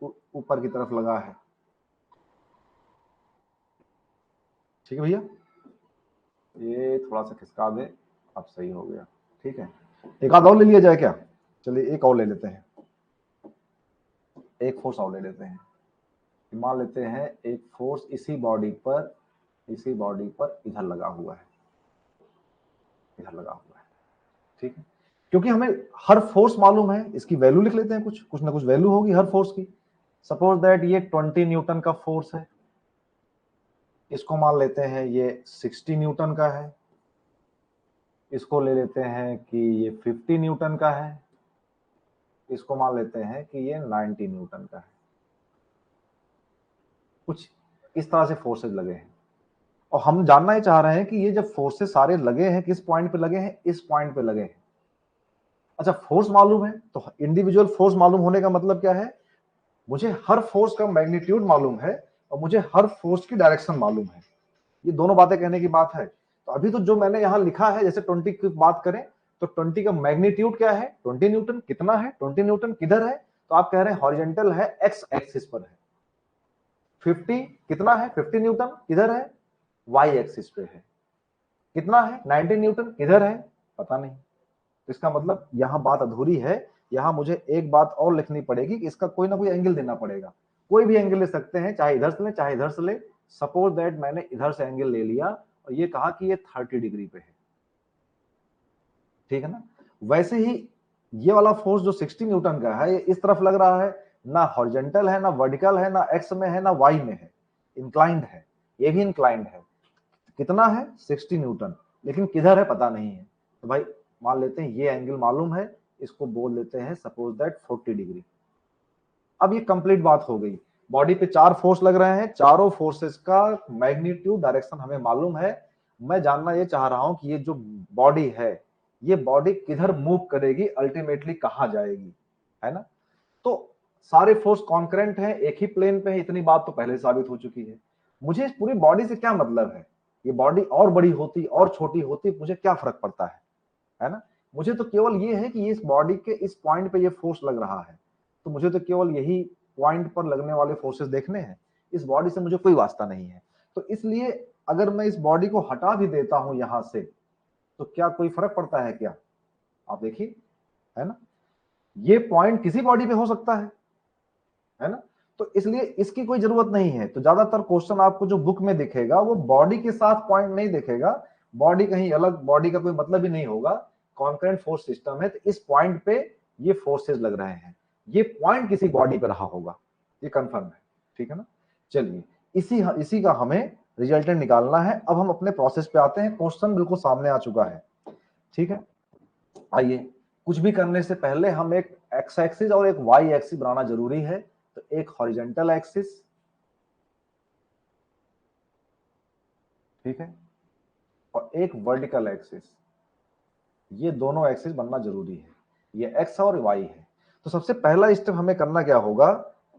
[SPEAKER 2] ऊपर की तरफ लगा है, ठीक है भैया, ये थोड़ा सा खिसका दे, अब सही हो गया, ठीक है। एक आध और ले लिया जाए क्या? चलिए एक और ले लेते हैं, एक फोर्स और ले लेते हैं। मान लेते हैं एक फोर्स इसी बॉडी पर इधर लगा हुआ है, इधर लगा हुआ है, ठीक है। क्योंकि हमें हर फोर्स मालूम है, इसकी वैल्यू लिख लेते हैं, कुछ ना कुछ वैल्यू होगी हर फोर्स की। सपोज दैट ये 20 न्यूटन का फोर्स है, इसको मान लेते हैं ये 60 न्यूटन का है, इसको ले लेते हैं कि ये 50 न्यूटन का है, इसको मान लेते हैं कि ये 90 न्यूटन का है। कुछ इस तरह से फोर्सेज लगे हैं और हम जानना ही चाह रहे हैं कि ये जब फोर्सेज सारे लगे हैं किस पॉइंट पे लगे हैं, इस पॉइंट पे लगे हैं। अच्छा, फोर्स मालूम है तो इंडिविजुअल फोर्स मालूम होने का मतलब क्या है, मुझे हर फोर्स का मैग्नीट्यूड मालूम है और मुझे हर फोर्स की डायरेक्शन मालूम है। ये दोनों बातें कहने की बात है। तो अभी तो जो मैंने यहां लिखा है, जैसे 20 की बात करें तो 20 का मैग्नीट्यूड क्या है, 20 न्यूटन। कितना है 20 न्यूटन, किधर है, तो आप कह रहे हैं हॉरिजॉन्टल है, एक्स एक्सिस पर है। 50 कितना है, 50 न्यूटन किधर है, वाई एक्सिस पे है। कितना है 90 न्यूटन, किधर है, पता नहीं। तो इसका मतलब यहां बात अधूरी है, यहां मुझे एक बात और लिखनी पड़ेगी कि इसका कोई ना कोई एंगल देना पड़ेगा। कोई भी एंगल ले सकते हैं, चाहे इधर से ले चाहे इधर से ले। सपोज दैट मैंने इधर से एंगल ले लिया और ये कहा कि ये 30 डिग्री पे है, ठीक है ना। वैसे ही ये वाला फोर्स जो 60 न्यूटन का है, ये इस तरफ लग रहा है, ना हॉरिजॉन्टल है, ना वर्टिकल है, ना एक्स में है, ना वाई में है, इंक्लाइंड है। ये भी इंक्लाइंड है। कितना है 60 न्यूटन, लेकिन किधर है पता नहीं है। तो भाई मान लेते हैं ये एंगल मालूम है, इसको बोल देते हैं सपोज दैट 40 डिग्री। अब ये कंप्लीट बात हो गई। बॉडी पे 4 फोर्स लग रहे हैं, चारों फोर्सेस का मैग्नीट्यूड डायरेक्शन हमें मालूम है। मैं जानना ये चाह रहा हूं कि ये जो बॉडी है, ये बॉडी किधर मूव करेगी, अल्टीमेटली कहां जाएगी, है ना। तो सारे फोर्स कॉन्करेंट हैं, एक ही प्लेन पे है, इतनी बात तो पहले साबित हो चुकी है। मुझे इस पूरी बॉडी से क्या मतलब है, ये बॉडी और बड़ी होती और छोटी होती मुझे क्या फर्क पड़ता है ना। मुझे तो केवल ये है कि इस बॉडी के इस पॉइंट पे ये फोर्स लग रहा है, तो मुझे तो केवल यही पॉइंट पर लगने वाले फोर्सेस देखने हैं, इस बॉडी से मुझे कोई वास्ता नहीं है। तो इसलिए अगर मैं इस बॉडी को हटा भी देता हूं यहां से, तो क्या कोई फर्क पड़ता है क्या, आप देखिए, है ना। ये पॉइंट किसी बॉडी पे हो सकता है ना। तो इसलिए इसकी कोई जरूरत नहीं है। तो ज्यादातर क्वेश्चन आपको जो बुक में दिखेगा वो बॉडी के साथ पॉइंट नहीं दिखेगा, बॉडी कहीं अलग, बॉडी का कोई मतलब ही नहीं होगा, कॉन्करेंट फोर्स सिस्टम है, तो इस पॉइंट पे ये फोर्सेस लग रहे हैं, ये पॉइंट किसी बॉडी पे रहा होगा, ये कंफर्म है, ठीक है ना। चलिए इसी का हमें रिजल्टेंट निकालना है। अब हम अपने प्रोसेस पे आते हैं, क्वेश्चन बिल्कुल सामने आ चुका है, ठीक है। आइए, कुछ भी करने से पहले हम एक एक्स एक्सिस और एक वाई एक्सिस बनाना जरूरी है। तो एक हॉरिजॉन्टल एक्सिस, ठीक है, और एक वर्टिकल एक्सिस, ये दोनों एक्सिस बनना जरूरी है। ये x और y है। तो सबसे पहला स्टेप हमें करना क्या होगा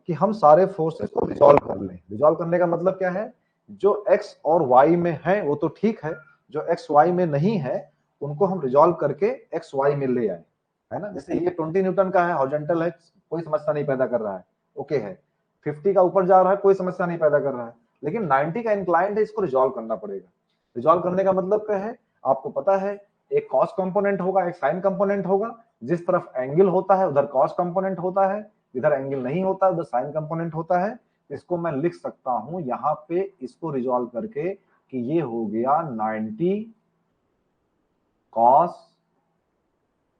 [SPEAKER 2] कि हम सारे फोर्सेस को रिजॉल्व कर लें। रिजॉल्व करने का मतलब क्या है, जो x और y में है वो तो ठीक है, जो x y में नहीं है उनको हम रिजॉल्व करके x y में ले आए, है ना। जैसे ये 20 न्यूटन का है, हॉरिजॉन्टल है, कोई समस्या नहीं पैदा कर रहा है, ओके है। 50 का ऊपर जा रहा है, कोई समस्या नहीं पैदा कर रहा है, लेकिन 90 का इंक्लाइंड है, इसको रिजॉल्व करना पड़ेगा। रिजॉल्व करने का मतलब क्या है, आपको पता है एक कॉस कंपोनेंट होगा, एक साइन कंपोनेंट होगा, जिस तरफ एंगल होता है उधर कॉस कंपोनेंट होता है, इधर एंगल नहीं होता उधर साइन कंपोनेंट होता है। इसको मैं लिख सकता हूं यहां पे, इसको रिजॉल्व करके कि ये हो गया 90 cos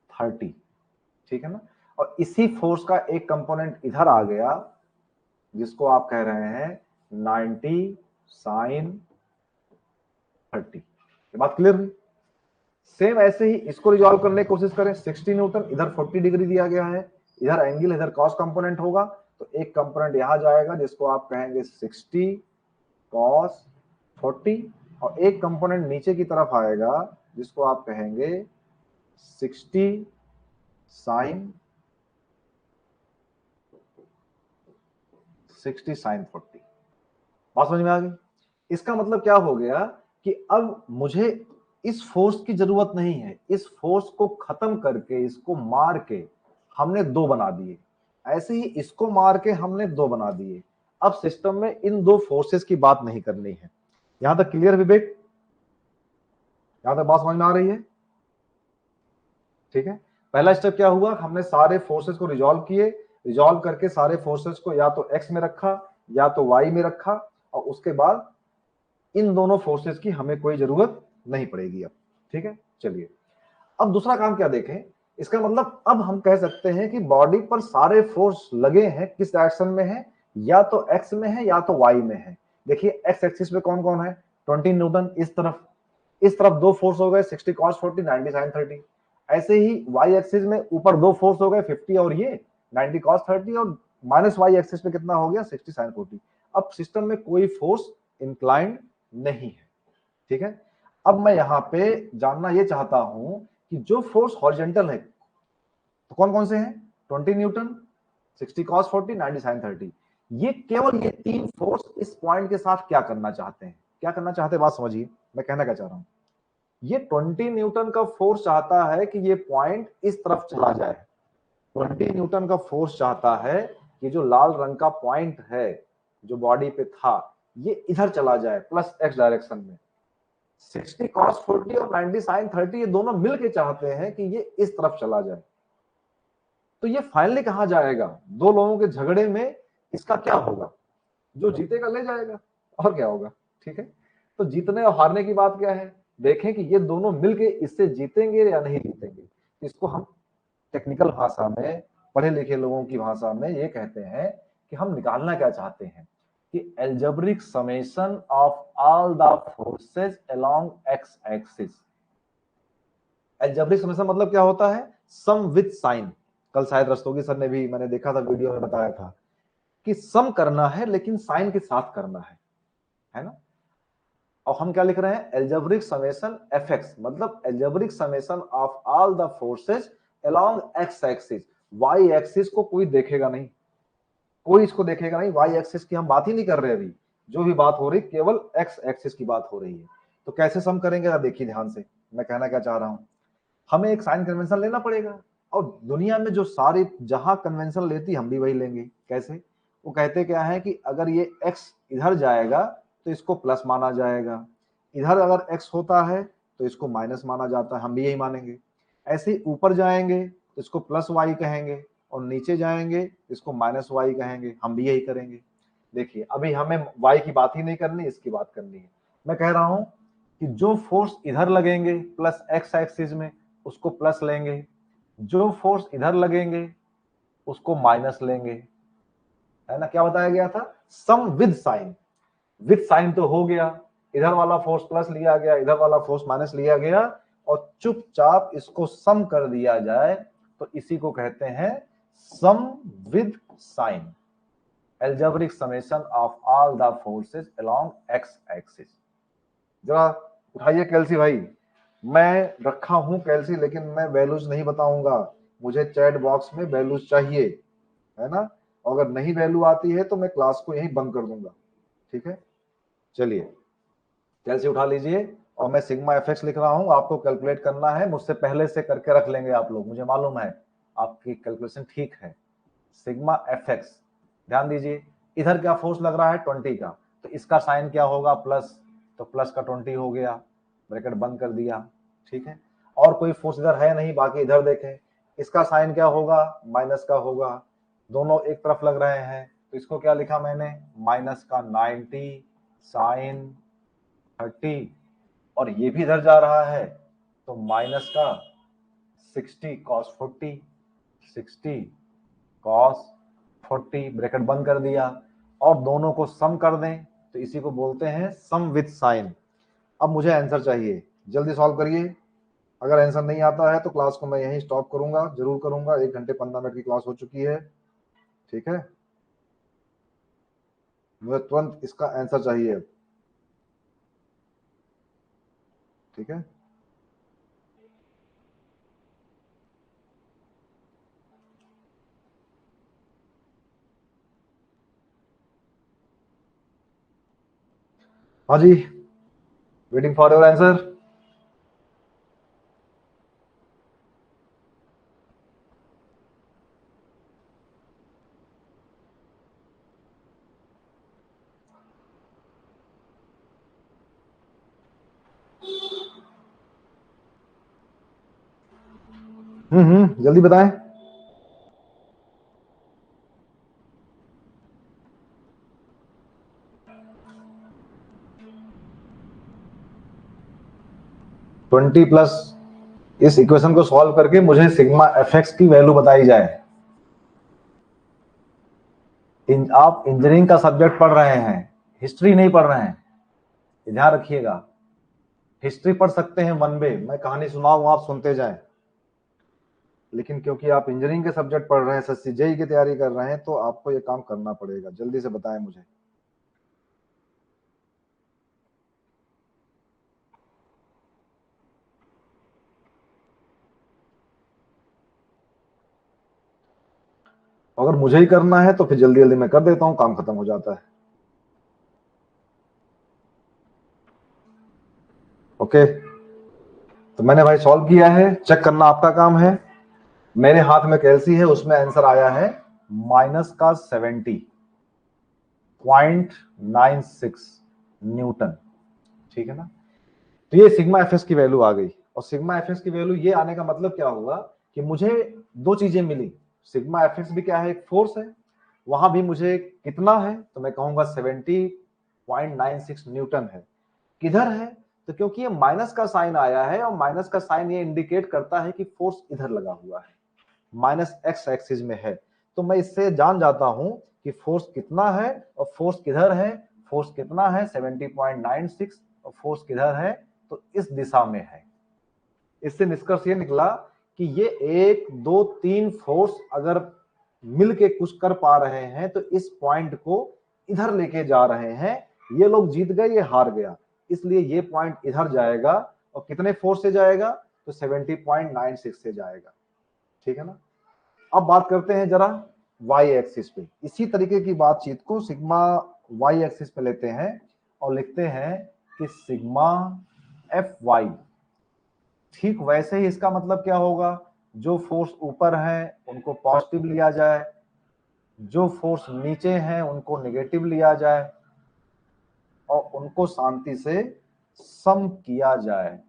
[SPEAKER 2] 30, ठीक है ना। और इसी फोर्स का एक कंपोनेंट इधर आ गया जिसको आप कह रहे हैं 90 sin 30। ये बात क्लियर हुई। सेम ऐसे ही इसको रिजॉल्व करने की कोशिश करें, 60 न्यूटन, इधर 40 डिग्री दिया गया है, इधर एंगल, इधर कॉस कंपोनेंट होगा, तो एक कंपोनेंट यहां जाएगा जिसको आप कहेंगे 60 cos 40, और एक कंपोनेंट नीचे की तरफ आएगा जिसको आप कहेंगे 60 sin 40। बात समझ में आ गई। इसका मतलब क्या हो गया कि अब मुझे इस फोर्स की जरूरत नहीं है, इस फोर्स को खत्म करके, इसको मार के हमने दो बना दिए, ऐसे ही इसको मार के हमने दो बना दिए। अब सिस्टम में इन दो फोर्सेस की बात नहीं करनी है। यहां तक क्लियर विवेक, यहां तक बात समझ में आ रही है, ठीक है। पहला स्टेप क्या हुआ, हमने सारे फोर्सेस को रिजॉल्व किए, रिजॉल्व करके सारे फोर्सेस को या तो एक्स में रखा या तो वाई में रखा, और उसके बाद इन दोनों फोर्सेस की हमें कोई जरूरत नहीं पड़ेगी अब, ठीक है। चलिए अब दूसरा काम क्या देखें, इसका मतलब अब हम कह सकते हैं कि बॉडी पर सारे फोर्स लगे हैं, किस डायरेक्शन में है, या तो एक्स में है या तो वाई में है। देखिए एक्स एक्सिस पे कौन कौन है, 20 न्यूटन, इस तरफ दो फोर्स हो गए 60 cos 40 90 sin 30। ऐसे ही वाई एक्सिस में ऊपर दो फोर्स हो गए 50 और ये 90 cos 30, और माइनस वाई एक्सिस पे कितना हो गया 60 sin 40। अब सिस्टम में कोई फोर्स इंक्लाइंड नहीं है, ठीक है। अब मैं यहां पे जानना ये चाहता हूं कि जो फोर्स हॉरिजॉन्टल है तो कौन कौन से हैं, 20 न्यूटन, 60 cos 40 90 sin 30। ये केवल ये तीन फोर्स इस पॉइंट के साथ क्या करना चाहते हैं, क्या करना चाहते हैं, बात समझिए मैं कहना क्या चाह रहा हूं। ये 20 न्यूटन का फोर्स चाहता है कि ये पॉइंट इस तरफ चला जाए। 20 न्यूटन का फोर्स चाहता है कि जो लाल रंग का पॉइंट है जो बॉडी पे था ये इधर चला जाए प्लस एक्स डायरेक्शन में। 60 cos 40 और 90 sin 30 ये दोनों मिलके चाहते हैं कि ये इस तरफ चला जाए। तो ये फाइनली कहां जाएगा, दो लोगों के झगड़े में इसका क्या होगा, जो जीतेगा ले जाएगा, और क्या होगा, ठीक है। तो जीतने और हारने की बात क्या है, देखें कि ये दोनों मिलके इससे जीतेंगे या नहीं जीतेंगे। इसको हम टेक्निकल भाषा में, पढ़े लिखे लोगों की भाषा में ये कहते हैं कि हम निकालना क्या चाहते हैं कि algebraic summation of all the forces along X axis. Algebraic summation मतलब क्या होता है, सम विद साइन। कल शायद रस्तोगी सर ने भी, मैंने देखा था वीडियो में बताया था कि सम करना है लेकिन साइन के साथ करना है ना। और हम क्या लिख रहे हैं, एल्जेब्रिक समेशन एफ एक्स, मतलब algebraic summation of all the forces along X axis. Y axis को कोई देखेगा नहीं, कोई इसको देखेगा नहीं, वाई एक्सिस की हम बात ही नहीं कर रहे अभी, जो भी बात हो रही केवल एक्स एक्सिस की बात हो रही है। तो कैसे सम करेंगे, देखिए ध्यान से मैं कहना क्या चाह रहा हूं। हमें एक साइन कन्वेंशन लेना पड़ेगा, और दुनिया में जो सारी जहां कन्वेंशन लेती हम भी वही लेंगे। कैसे, वो कहते क्या है कि अगर ये x इधर जाएगा तो इसको प्लस माना जाएगा, इधर अगर x होता है तो इसको माइनस माना जाता है, हम भी यही मानेंगे। ऐसे ही ऊपर जाएंगे तो इसको प्लस वाई कहेंगे, और नीचे जाएंगे इसको माइनस वाई कहेंगे, हम भी यही करेंगे। देखिए अभी हमें y की बात ही नहीं करनी, इसकी बात करनी है। मैं कह रहा हूं कि जो फोर्स इधर लगेंगे प्लस एक्स एक्सिस में उसको प्लस लेंगे, जो फोर्स इधर लगेंगे उसको माइनस लेंगे, है ना। क्या बताया गया था, sum with sign. With sign तो हो गया, इधर वाला फोर्स प्लस लिया गया, इधर वाला फोर्स माइनस लिया गया, और चुपचाप इसको सम कर दिया जाए तो इसी को कहते हैं sum with sign, algebraic summation of all the forces along X axis. जरा उठाइए कैल्सी भाई, मैं रखा हूं कैल्सी लेकिन मैं वैल्यूज नहीं बताऊंगा, मुझे चैट बॉक्स में वैल्यू चाहिए, है ना। अगर नहीं वैल्यू आती है तो मैं क्लास को यहीं बंद कर दूंगा, ठीक है। चलिए कैलसी उठा लीजिए और मैं सिग्मा एफ एक्स लिख रहा हूं, आपको कैलकुलेट करना है, मुझसे पहले से करके रख लेंगे आप लोग, मुझे मालूम है आपकी कैलकुलेशन ठीक है। सिग्मा एफ एक्स, ध्यान दीजिए इधर क्या फोर्स लग रहा है 20 का, तो इसका साइन क्या होगा प्लस, तो प्लस का 20 हो गया, ब्रैकेट बंद कर दिया, ठीक है। और कोई फोर्स इधर है नहीं, बाकी इधर देखें, इसका साइन क्या होगा माइनस का होगा, दोनों एक तरफ लग रहे हैं, तो इसको क्या लिखा मैंने माइनस का 90 साइन 30, और ये भी इधर जा रहा है तो माइनस का 60 कॉस 40, 60 कॉस 40, ब्रैकेट बंद कर दिया, और दोनों को सम कर दें तो इसी को बोलते हैं सम विद साइन। अब मुझे आंसर चाहिए, जल्दी सॉल्व करिए। अगर आंसर नहीं आता है तो क्लास को मैं यहीं स्टॉप करूंगा, जरूर करूंगा, 1 घंटे 15 मिनट की क्लास हो चुकी है, ठीक है। मुझे तुरंत इसका आंसर चाहिए, ठीक है। हाँ जी, वेटिंग फॉर योर आंसर। जल्दी बताएं। ट्वेंटी प्लस इस इक्वेशन को सॉल्व करके मुझे सिग्मा एफ एक्स की वैल्यू बताई जाए। आप इंजीनियरिंग का सब्जेक्ट पढ़ रहे हैं, हिस्ट्री नहीं पढ़ रहे हैं, ध्यान रखिएगा। हिस्ट्री पढ़ सकते हैं वन वे, मैं कहानी सुनाऊं आप सुनते जाएं, लेकिन क्योंकि आप इंजीनियरिंग के सब्जेक्ट पढ़ रहे हैं, एसएससी जेई की तैयारी कर रहे हैं, तो आपको ये काम करना पड़ेगा। जल्दी से बताएं मुझे। अगर मुझे ही करना है तो फिर जल्दी जल्दी मैं कर देता हूं, काम खत्म हो जाता है। ओके, तो मैंने भाई सॉल्व किया है, चेक करना आपका काम है। मेरे हाथ में कैलसी है, उसमें आंसर आया है माइनस का 70.96 न्यूटन, ठीक है ना। तो ये सिग्मा एफ की वैल्यू आ गई, और सिग्मा एफ की वैल्यू ये आने का मतलब क्या हुआ कि मुझे दो चीजें मिली। सिग्मा एफ भी क्या है, एक फोर्स है, वहां भी मुझे कितना है, तो मैं कहूंगा 70.96 न्यूटन है। किधर है, तो क्योंकि ये माइनस का साइन आया है, और माइनस का साइन ये इंडिकेट करता है कि फोर्स इधर लगा हुआ है, माइनस एक्स एक्सिस में है, तो मैं इससे जान जाता हूं कि फोर्स कितना है और फोर्स किधर है। फोर्स कितना है 70.96, और फोर्स किधर है, तो इस दिशा में है। इससे निष्कर्ष ये निकला कि ये 1 2 3 फोर्स अगर मिलके कुछ कर पा रहे हैं तो इस पॉइंट को इधर लेके जा रहे हैं। ये लोग जीत गए, ये हार गया, इसलिए ये पॉइंट इधर जाएगा, और कितने फोर्स से जाएगा, तो 70.96 से जाएगा, ठीक है ना। अब बात करते हैं जरा वाई एक्सिस पे, इसी तरीके की बातचीत को सिग्मा वाई एक्सिस पे लेते हैं और लिखते हैं कि सिग्मा एफ वाई। ठीक वैसे ही इसका मतलब क्या होगा, जो फोर्स ऊपर है उनको पॉजिटिव लिया जाए, जो फोर्स नीचे हैं उनको नेगेटिव लिया जाए, और उनको शांति से सम किया जाए,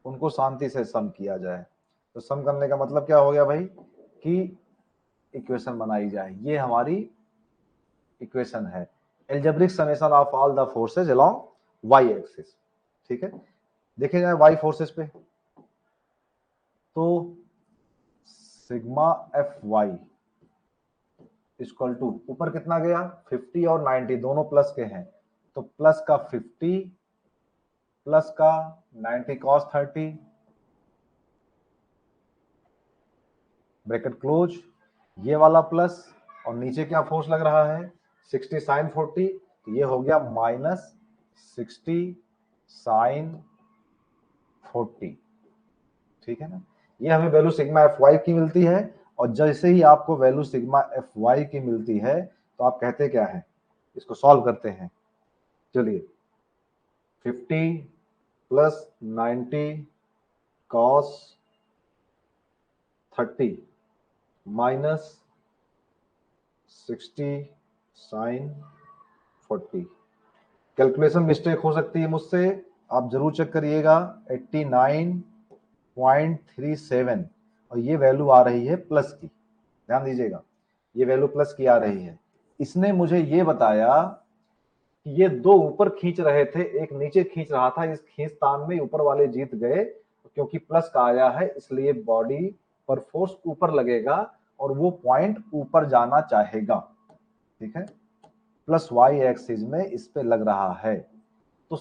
[SPEAKER 2] उनको शांति से सम किया जाए। तो सम करने का मतलब क्या हो गया भाई, कि इक्वेशन बनाई जाए। ये हमारी इक्वेशन है, algebraic summation of all the forces along Y axis, ठीक है। देखे जाए वाई फोर्सेस पे, तो sigma F Y equal to, ऊपर कितना गया 50 और 90 दोनों प्लस के हैं, तो प्लस का 50 प्लस का 90 cos 30, ब्रैकेट क्लोज, ये वाला प्लस, और नीचे क्या फोर्स लग रहा है 60 साइन 40, तो ये हो गया माइनस 60 साइन 40, ठीक है ना। ये हमें वैल्यू सिग्मा एफ वाई की मिलती है, और जैसे ही आपको वैल्यू सिग्मा एफ वाई की मिलती है तो आप कहते क्या है, इसको सॉल्व करते हैं। चलिए 50 plus 90 cos 30 minus 60 sine 40। Calculation mistake हो सकती है मुझसे, आप जरूर चेक करिएगा। 89.37 और ये वैल्यू आ रही है प्लस की, ध्यान दीजिएगा, ये वैल्यू प्लस की आ रही है। इसने मुझे ये बताया कि ये दो ऊपर खींच रहे थे, एक नीचे खींच रहा था, इस खींचतान में ऊपर वाले जीत गए, क्योंकि प्लस का आया है इसलिए बॉडी पर फोर्स ऊपर लगेगा और वो पॉइंट ऊपर जाना चाहेगा, ठीक है। प्लस वाई एक्सिस में इस पे लग रहा है। तो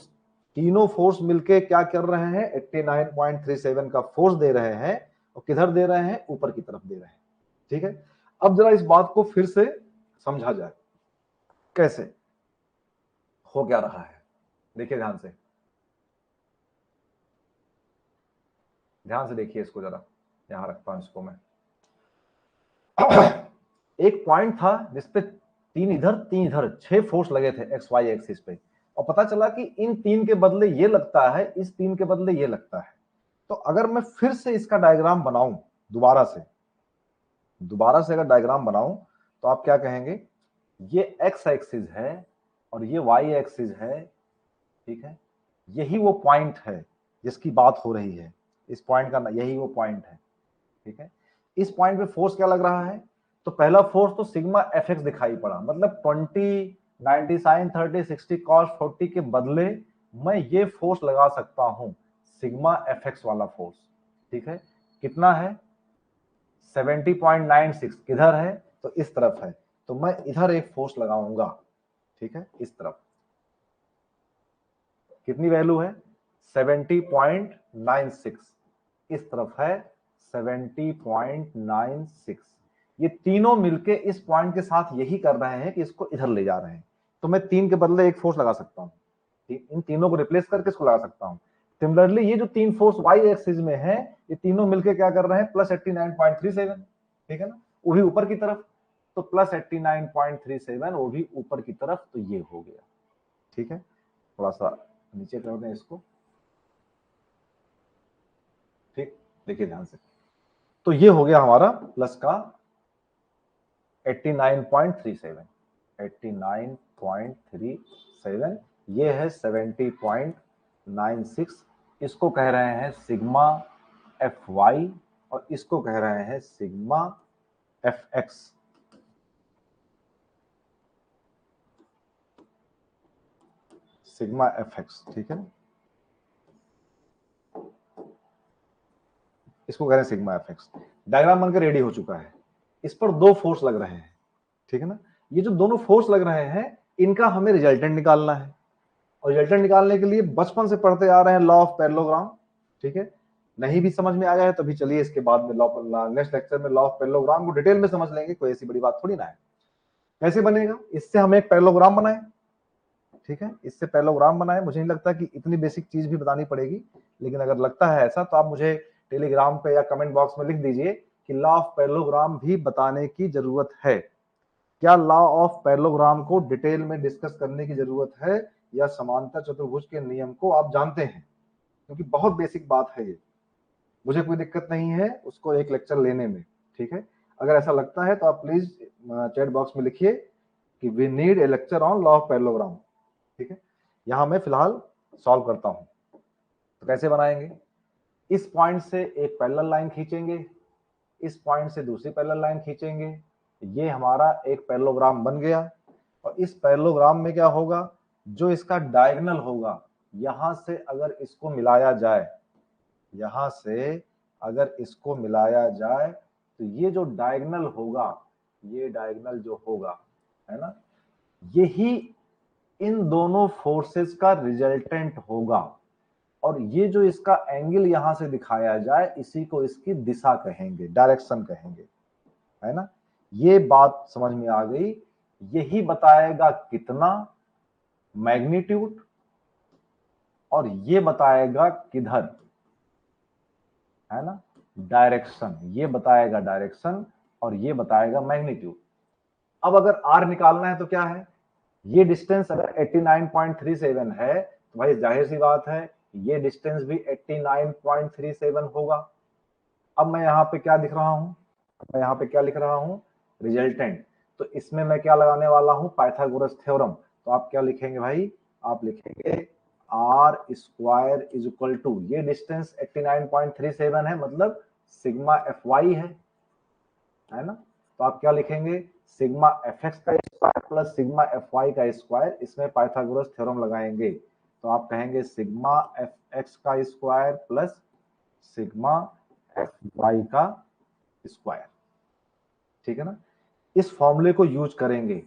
[SPEAKER 2] तीनों फोर्स मिलके क्या कर रहे हैं, 89.37 का फोर्स दे रहे हैं, और किधर दे रहे हैं, ऊपर की तरफ दे रहे हैं, ठीक है। अब जरा इस बात को फिर से समझा जाए, कैसे हो क्या रहा है, देखिए ध्यान से, ध्यान से देखिए इसको जरा, यहां रखता हूं इसको मैं। एक पॉइंट था जिसपे तीन इधर 6 फोर्स लगे थे एक्स वाई एक्सिस पे, और पता चला कि इन 3 के बदले ये लगता है, इस 3 के बदले ये लगता है। तो अगर मैं फिर से इसका डायग्राम बनाऊं, दोबारा से अगर डायग्राम बनाऊं तो आप क्या कहेंगे, ये एक्स एक्सिस है और ये वाई एक्सिस है, ठीक है। यही वो पॉइंट है जिसकी बात हो रही है, इस पॉइंट का यही वो पॉइंट है, ठीक है। इस पॉइंट पे फोर्स क्या लग रहा है, तो पहला फोर्स तो सिग्मा एफ एक्स दिखाई पड़ा, मतलब 20 90 साइन 30 60 कॉस 40 के बदले मैं ये फोर्स लगा सकता हूं, सिग्मा एफ एक्स वाला फोर्स, ठीक है। कितना है, 70.96, किधर है, तो इस तरफ है, तो मैं इधर एक फोर्स लगाऊंगा, ठीक है, इस तरफ। कितनी वैल्यू है, 70.96, इस तरफ है 70.96। ये तीनों मिलके इस पॉइंट के साथ यही कर रहे हैं कि इसको इधर ले जा रहे हैं, तो मैं 3 के बदले एक फोर्स लगा सकता हूं, इन तीनों को रिप्लेस करके इसको लगा सकता हूं। सिमिलरली ये जो 3 फोर्स वाई एक्सिस में है, ये तीनों मिलके क्या कर रहे हैं, प्लस 89.37, ठीक है ना, वो भी ऊपर की तरफ, तो प्लस 89.37 वो भी ऊपर की तरफ, तो ये हो गया, ठीक है। थोड़ा सा नीचे कर दें इसको, ठीक, देखिए ध्यान से, तो ये हो गया हमारा प्लस का 89.37, 89.37, ये है 70.96, इसको कह रहे हैं सिग्मा एफ वाई और इसको कह रहे हैं sigma F X. Sigma F x, ठीक है, इसको कह रहे हैं सिग्मा एफ एक्स। डायग्राम बनकर रेडी हो चुका है, इस पर दो फोर्स लग रहे हैं, ठीक है ना। ये जो दोनों फोर्स लग रहे हैं इनका हमें रिजल्टेंट निकालना है, और रिजल्टेंट निकालने के लिए बचपन से पढ़ते आ रहे हैं लॉ ऑफ पैरेललोग्राम, ठीक है। नहीं भी समझ में आया है तो भी चलिए इसके बाद में नेक्स्ट लेक्चर में लॉ ऑफ पैरेललोग्राम को डिटेल में समझ लेंगे, कोई ऐसी बड़ी बात थोड़ी ना है। कैसे बनेगा, इससे हम एक पैरेललोग्राम बनाए, ठीक है, इससे पैरेललोग्राम बनाए। मुझे नहीं लगता कि इतनी बेसिक चीज भी बतानी पड़ेगी, लेकिन अगर लगता है ऐसा तो आप मुझे टेलीग्राम पे या कमेंट बॉक्स में लिख दीजिए कि लॉ ऑफ पैरेललोग्राम भी बताने की जरूरत है। क्या लॉ ऑफ पैरेललोग्राम को डिटेल में डिस्कस करने की जरूरत है, या समांतर चतुर्भुज के नियम को आप जानते हैं, क्योंकि बहुत बेसिक बात है ये, मुझे कोई दिक्कत नहीं है उसको एक लेक्चर लेने में, ठीक है। अगर ऐसा लगता है तो आप प्लीज चैट बॉक्स में लिखिए कि we need a lecture on law of parallelogram, ठीक है। यहां मैं फिलहाल सॉल्व करता हूं, तो कैसे बनाएंगे, इस पॉइंट से एक पैरेलल लाइन खींचेंगे, इस पॉइंट से दूसरी पैरेलल लाइन खींचेंगे, ये हमारा एक पैरेललोग्राम बन गया। और इस पैरेललोग्राम में क्या होगा, जो इसका डायगोनल होगा, यहां से अगर इसको मिलाया जाए, यहां से अगर इसको मिलाया जाए तो ये जो डायगोनल होगा, ये डायगोनल जो होगा, है ना, यही इन दोनों फोर्सेस का रिजल्टेंट होगा। और ये जो इसका एंगल यहां से दिखाया जाए, इसी को इसकी दिशा कहेंगे, डायरेक्शन कहेंगे, है ना। ये बात समझ में आ गई, यही बताएगा कितना, मैग्नीट्यूड, और ये बताएगा किधर, है ना, डायरेक्शन, ये बताएगा डायरेक्शन और ये बताएगा मैग्नीट्यूड। अब अगर r निकालना है तो क्या है, ये डिस्टेंस अगर 89.37 है तो भाई जाहिर सी बात है ये डिस्टेंस भी 89.37 होगा। अब मैं यहाँ पे क्या लिख रहा हूँ, मैं यहाँ पे क्या लिख रहा हूँ, रिजल्टेंट। तो इसमें मैं क्या लगाने वाला हूँ, पाइथागोरस थ्योरम। तो आप क्या लिखेंगे भाई, आप लिखेंगे r square is equal to, ये डिस्टेंस 89.37 है मतलब सिग्मा fy है ना। तो आप क्या लिखेंगे, सिग्मा fx का स्क्वायर प्लस सिग्मा fy का स्क्वायर, इसमें पाइथागोरस थ्योरम लगाएंगे। तो आप कहेंगे सिग्मा fx का स्क्वायर प्लस सिग्मा fy का स्क्वायर, ठीक है ना। इस फॉर्मूले को यूज करेंगे,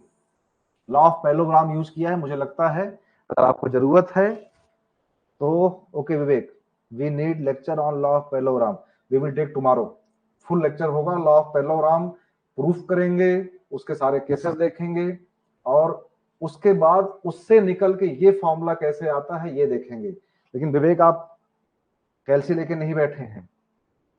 [SPEAKER 2] लॉ ऑफ पैरेललोग्राम यूज किया है, मुझे लगता है अगर आपको जरूरत है तो okay Vivek, we need lecture on law of parallelogram, we will take tomorrow, full lecture होगा लॉ ऑफ पैरेललोग्राम, प्रूफ करेंगे, उसके सारे केसेस देखेंगे और उसके बाद उससे निकल के ये फॉर्मूला कैसे आता है ये देखेंगे। लेकिन विवेक आप कैलसी लेके नहीं बैठे हैं,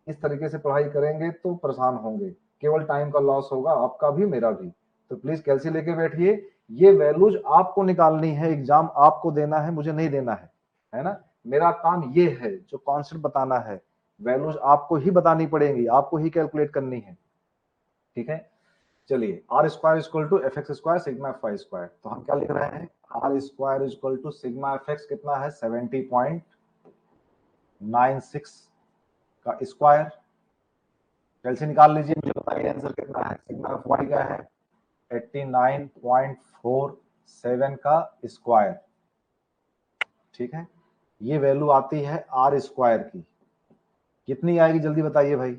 [SPEAKER 2] इस तरीके से पढ़ाई करेंगे तो परेशान होंगे, केवल टाइम का लॉस होगा, आपका भी मेरा भी। तो प्लीज कैलसी लेके बैठिए, ये वैल्यूज आपको निकालनी है, एग्जाम आपको देना है, मुझे नहीं देना है ना। मेरा काम ये है जो कॉन्सेप्ट बताना है, वैल्यूज आपको ही बतानी पड़ेंगी, आपको ही कैलकुलेट करनी है, ठीक है। चलिए R square equal to F X square sigma F Y square, तो हम क्या लिख रहे हैं, R square equal to sigma F X कितना है 70.96 का स्क्वायर, कैलसी निकाल लीजिए, मुझे बताइए आंसर कितना है, सिग्मा एफ वाई का है 89.47 का स्क्वायर, ठीक है। ये वैल्यू आती है आर स्क्वायर की, कितनी आएगी जल्दी बताइए भाई।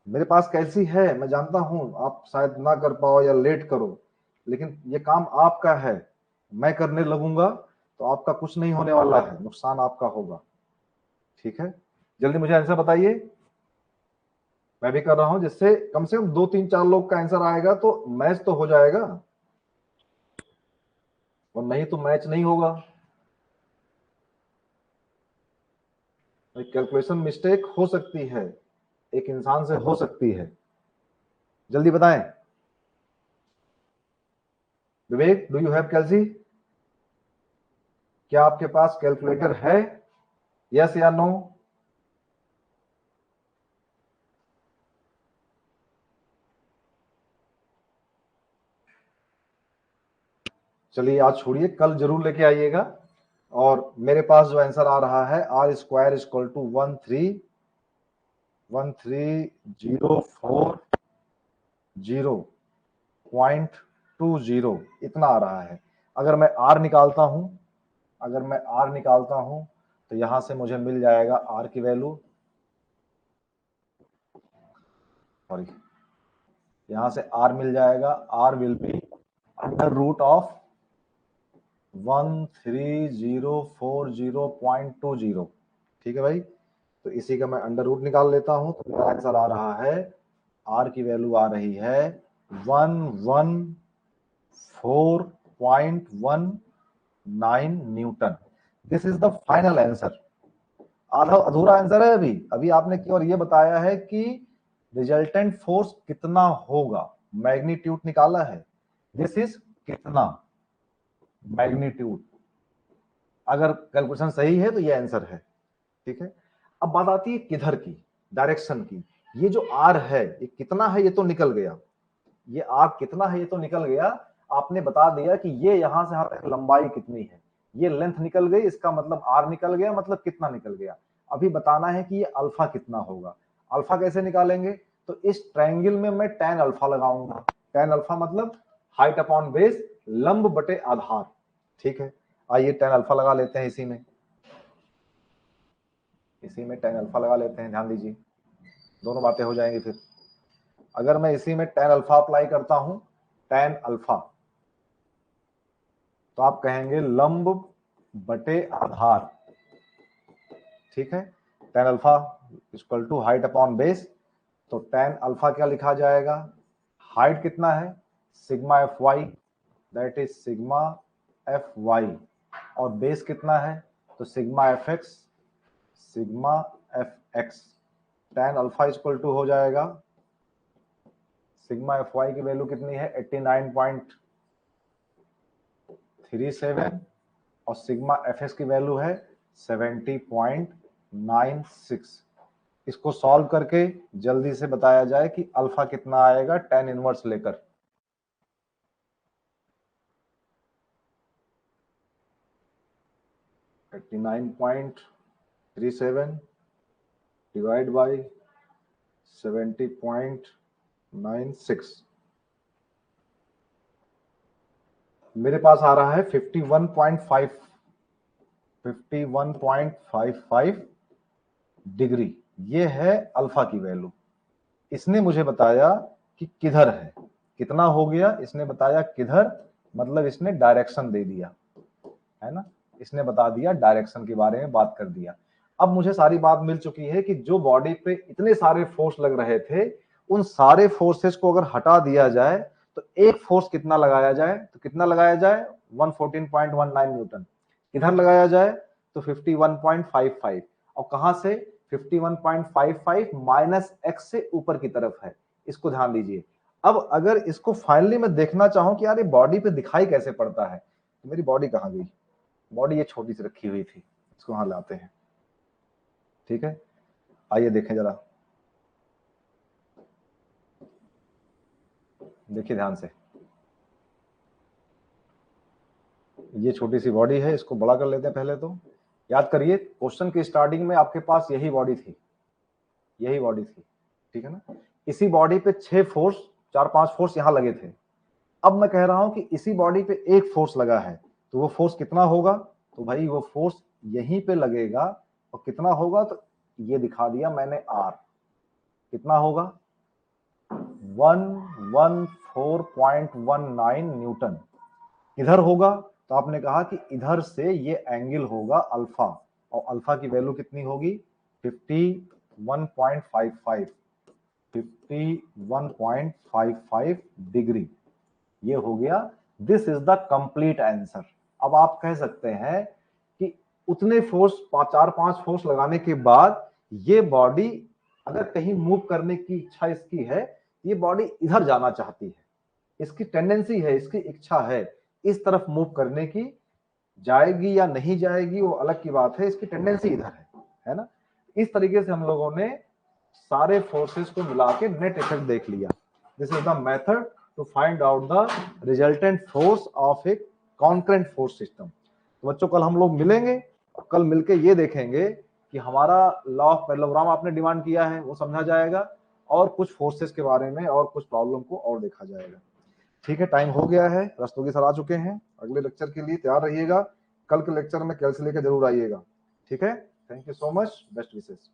[SPEAKER 2] मेरे पास कैलसी है, मैं जानता हूं आप शायद ना कर पाओ या लेट करो, लेकिन ये काम आपका है, मैं करने लगूंगा तो आपका कुछ नहीं होने वाला है, नुकसान आपका होगा, ठीक है। जल्दी मुझे आंसर बताइए, मैं भी कर रहा हूं, जिससे कम से कम 2 3 4 लोग का आंसर आएगा तो मैच तो हो जाएगा, और नहीं तो मैच नहीं होगा। कैलकुलेशन मिस्टेक हो सकती है, एक इंसान से हो सकती है, जल्दी बताएं। विवेक डू यू हैव कैलसी, क्या आपके पास कैलकुलेटर है, यस या नो। चलिए आज छोड़िए, कल जरूर लेके आइएगा। और मेरे पास जो आंसर आ रहा है आर स्क्वायर इक्वल टू 13,020.20 इतना आ रहा है। अगर मैं आर निकालता हूं, अगर मैं आर निकालता हूं तो यहां से मुझे मिल जाएगा आर की वैल्यू, सॉरी यहां से आर मिल जाएगा, R will be under root of 13,040.20, ठीक है भाई। तो इसी का मैं अंडर रूट निकाल लेता हूं, तो मेरा आंसर आ रहा है, आर की वैल्यू आ रही है 114.19 Newton. This is the final answer. आधा अधूरा आंसर है अभी, अभी आपने केवल ये बताया है कि रिजल्टेंट फोर्स कितना होगा, मैग्नीट्यूड निकाला है, दिस इज कितना मैग्नीट्यूड, अगर कैलकुलेशन सही है तो ये आंसर है, ठीक है। अब बात आती है किधर की, डायरेक्शन की। ये जो आर है ये कितना है, ये तो निकल गया, ये आर कितना है ये तो निकल गया, आपने बता दिया कि ये यहां से यहां तक लंबाई कितनी है, ये लेंथ निकल गई, इसका मतलब आर निकल गया, मतलब कितना निकल गया। अभी बताना है कि ये अल्फा कितना होगा। अल्फा कैसे निकालेंगे, तो इस ट्रायंगल में मैं tan अल्फा लगाऊंगा, tan अल्फा मतलब हाइट अपॉन बेस, लंब बटे आधार, ठीक है। आइए tan अल्फा लगा लेते हैं, इसी में tan अल्फा लगा लेते हैं, ध्यान दीजिए दोनों बातें हो जाएंगी फिर। अगर मैं इसी में tan अल्फा अप्लाई करता हूं, tan अल्फा, तो आप कहेंगे लंब बटे आधार, ठीक है। tan alpha equal to height upon base, तो tan अल्फा क्या लिखा जाएगा, हाइट कितना है sigma F Y, that is sigma F Y, और बेस कितना है तो sigma F X, sigma F x, tan alpha equal to हो जाएगा सिग्मा एफ वाई की वैल्यू कितनी है 89.37 और सिग्मा एफ एस की वैल्यू है 70.96। इसको सॉल्व करके जल्दी से बताया जाए कि अल्फा कितना आएगा tan इनवर्स लेकर। $89.37 डिवाइड बाई 70.96 मेरे पास आ रहा है 51.55 डिग्री। ये है अल्फा की वैल्यू। इसने मुझे बताया कि किधर है, कितना हो गया इसने बताया किधर, मतलब इसने डायरेक्शन दे दिया है ना, इसने बता दिया डायरेक्शन के बारे में बात कर दिया। अब मुझे सारी बात मिल चुकी है कि जो बॉडी पे इतने सारे फोर्स लग रहे थे उन सारे फोर्सेस को अगर हटा दिया जाए तो एक फोर्स कितना लगाया जाए, तो कितना लगाया जाए 114.19 न्यूटन। किधर लगाया जाए तो 51.55 और कहां से 51.55 माइनस एक्स से ऊपर की तरफ है। इसको ध्यान दीजिए। अब अगर इसको फाइनली मैं देखना चाहूं कि यार ये बॉडी पे दिखाई कैसे पड़ता है, तो मेरी बॉडी कहां गई, बॉडी ये छोटी सी रखी हुई थी, इसको यहां लाते हैं। ठीक है, आइए देखें जरा, देखिए ध्यान से। ये छोटी सी बॉडी है, इसको बड़ा कर लेते हैं पहले। तो याद करिए क्वेश्चन की स्टार्टिंग में आपके पास यही बॉडी थी, यही बॉडी थी, ठीक है ना। इसी बॉडी पे 6 फोर्स, 4-5 फोर्स यहां लगे थे। अब मैं कह रहा हूं कि इसी बॉडी पे एक फोर्स लगा है, तो वो फोर्स कितना होगा, तो भाई वो फोर्स यहीं पे लगेगा और कितना होगा, तो ये दिखा दिया मैंने R, कितना होगा 114.19 न्यूटन। इधर होगा तो आपने कहा कि इधर से ये एंगल होगा अल्फा, और अल्फा की वैल्यू कितनी होगी 51.55 डिग्री। ये हो गया, this is the complete answer. अब आप कह सकते हैं कि उतने फोर्स 4-5 फोर्स लगाने के बाद ये बॉडी अगर कहीं मूव करने की इच्छा इसकी है, ये बॉडी इधर जाना चाहती है, इसकी टेंडेंसी है, इसकी इच्छा है इस तरफ मूव करने की। जाएगी या नहीं जाएगी वो अलग की बात है, इसकी टेंडेंसी इधर है ना। इस तरीके से हम लोगों ने सारे फोर्सेस को मिला के नेट इफेक्ट देख लिया। This is the method to find out the resultant force of a concurrent force system. तो बच्चों कल हम लोग मिलेंगे और कल मिलके ये देखेंगे कि हमारा लॉ ऑफ पैरेललोग्राम आपने डिमांड किया है वो समझा जाएगा और कुछ फोर्सेस के बारे में और कुछ प्रॉब्लम को और देखा जाएगा। ठीक है, टाइम हो गया है, रस्तोगी सर आ चुके हैं। अगले लेक्चर के लिए तैयार रहिएगा। कल के लेक्चर में कैलकुलेटर लेके जरूर आइएगा। ठीक है, thank you so much, best wishes.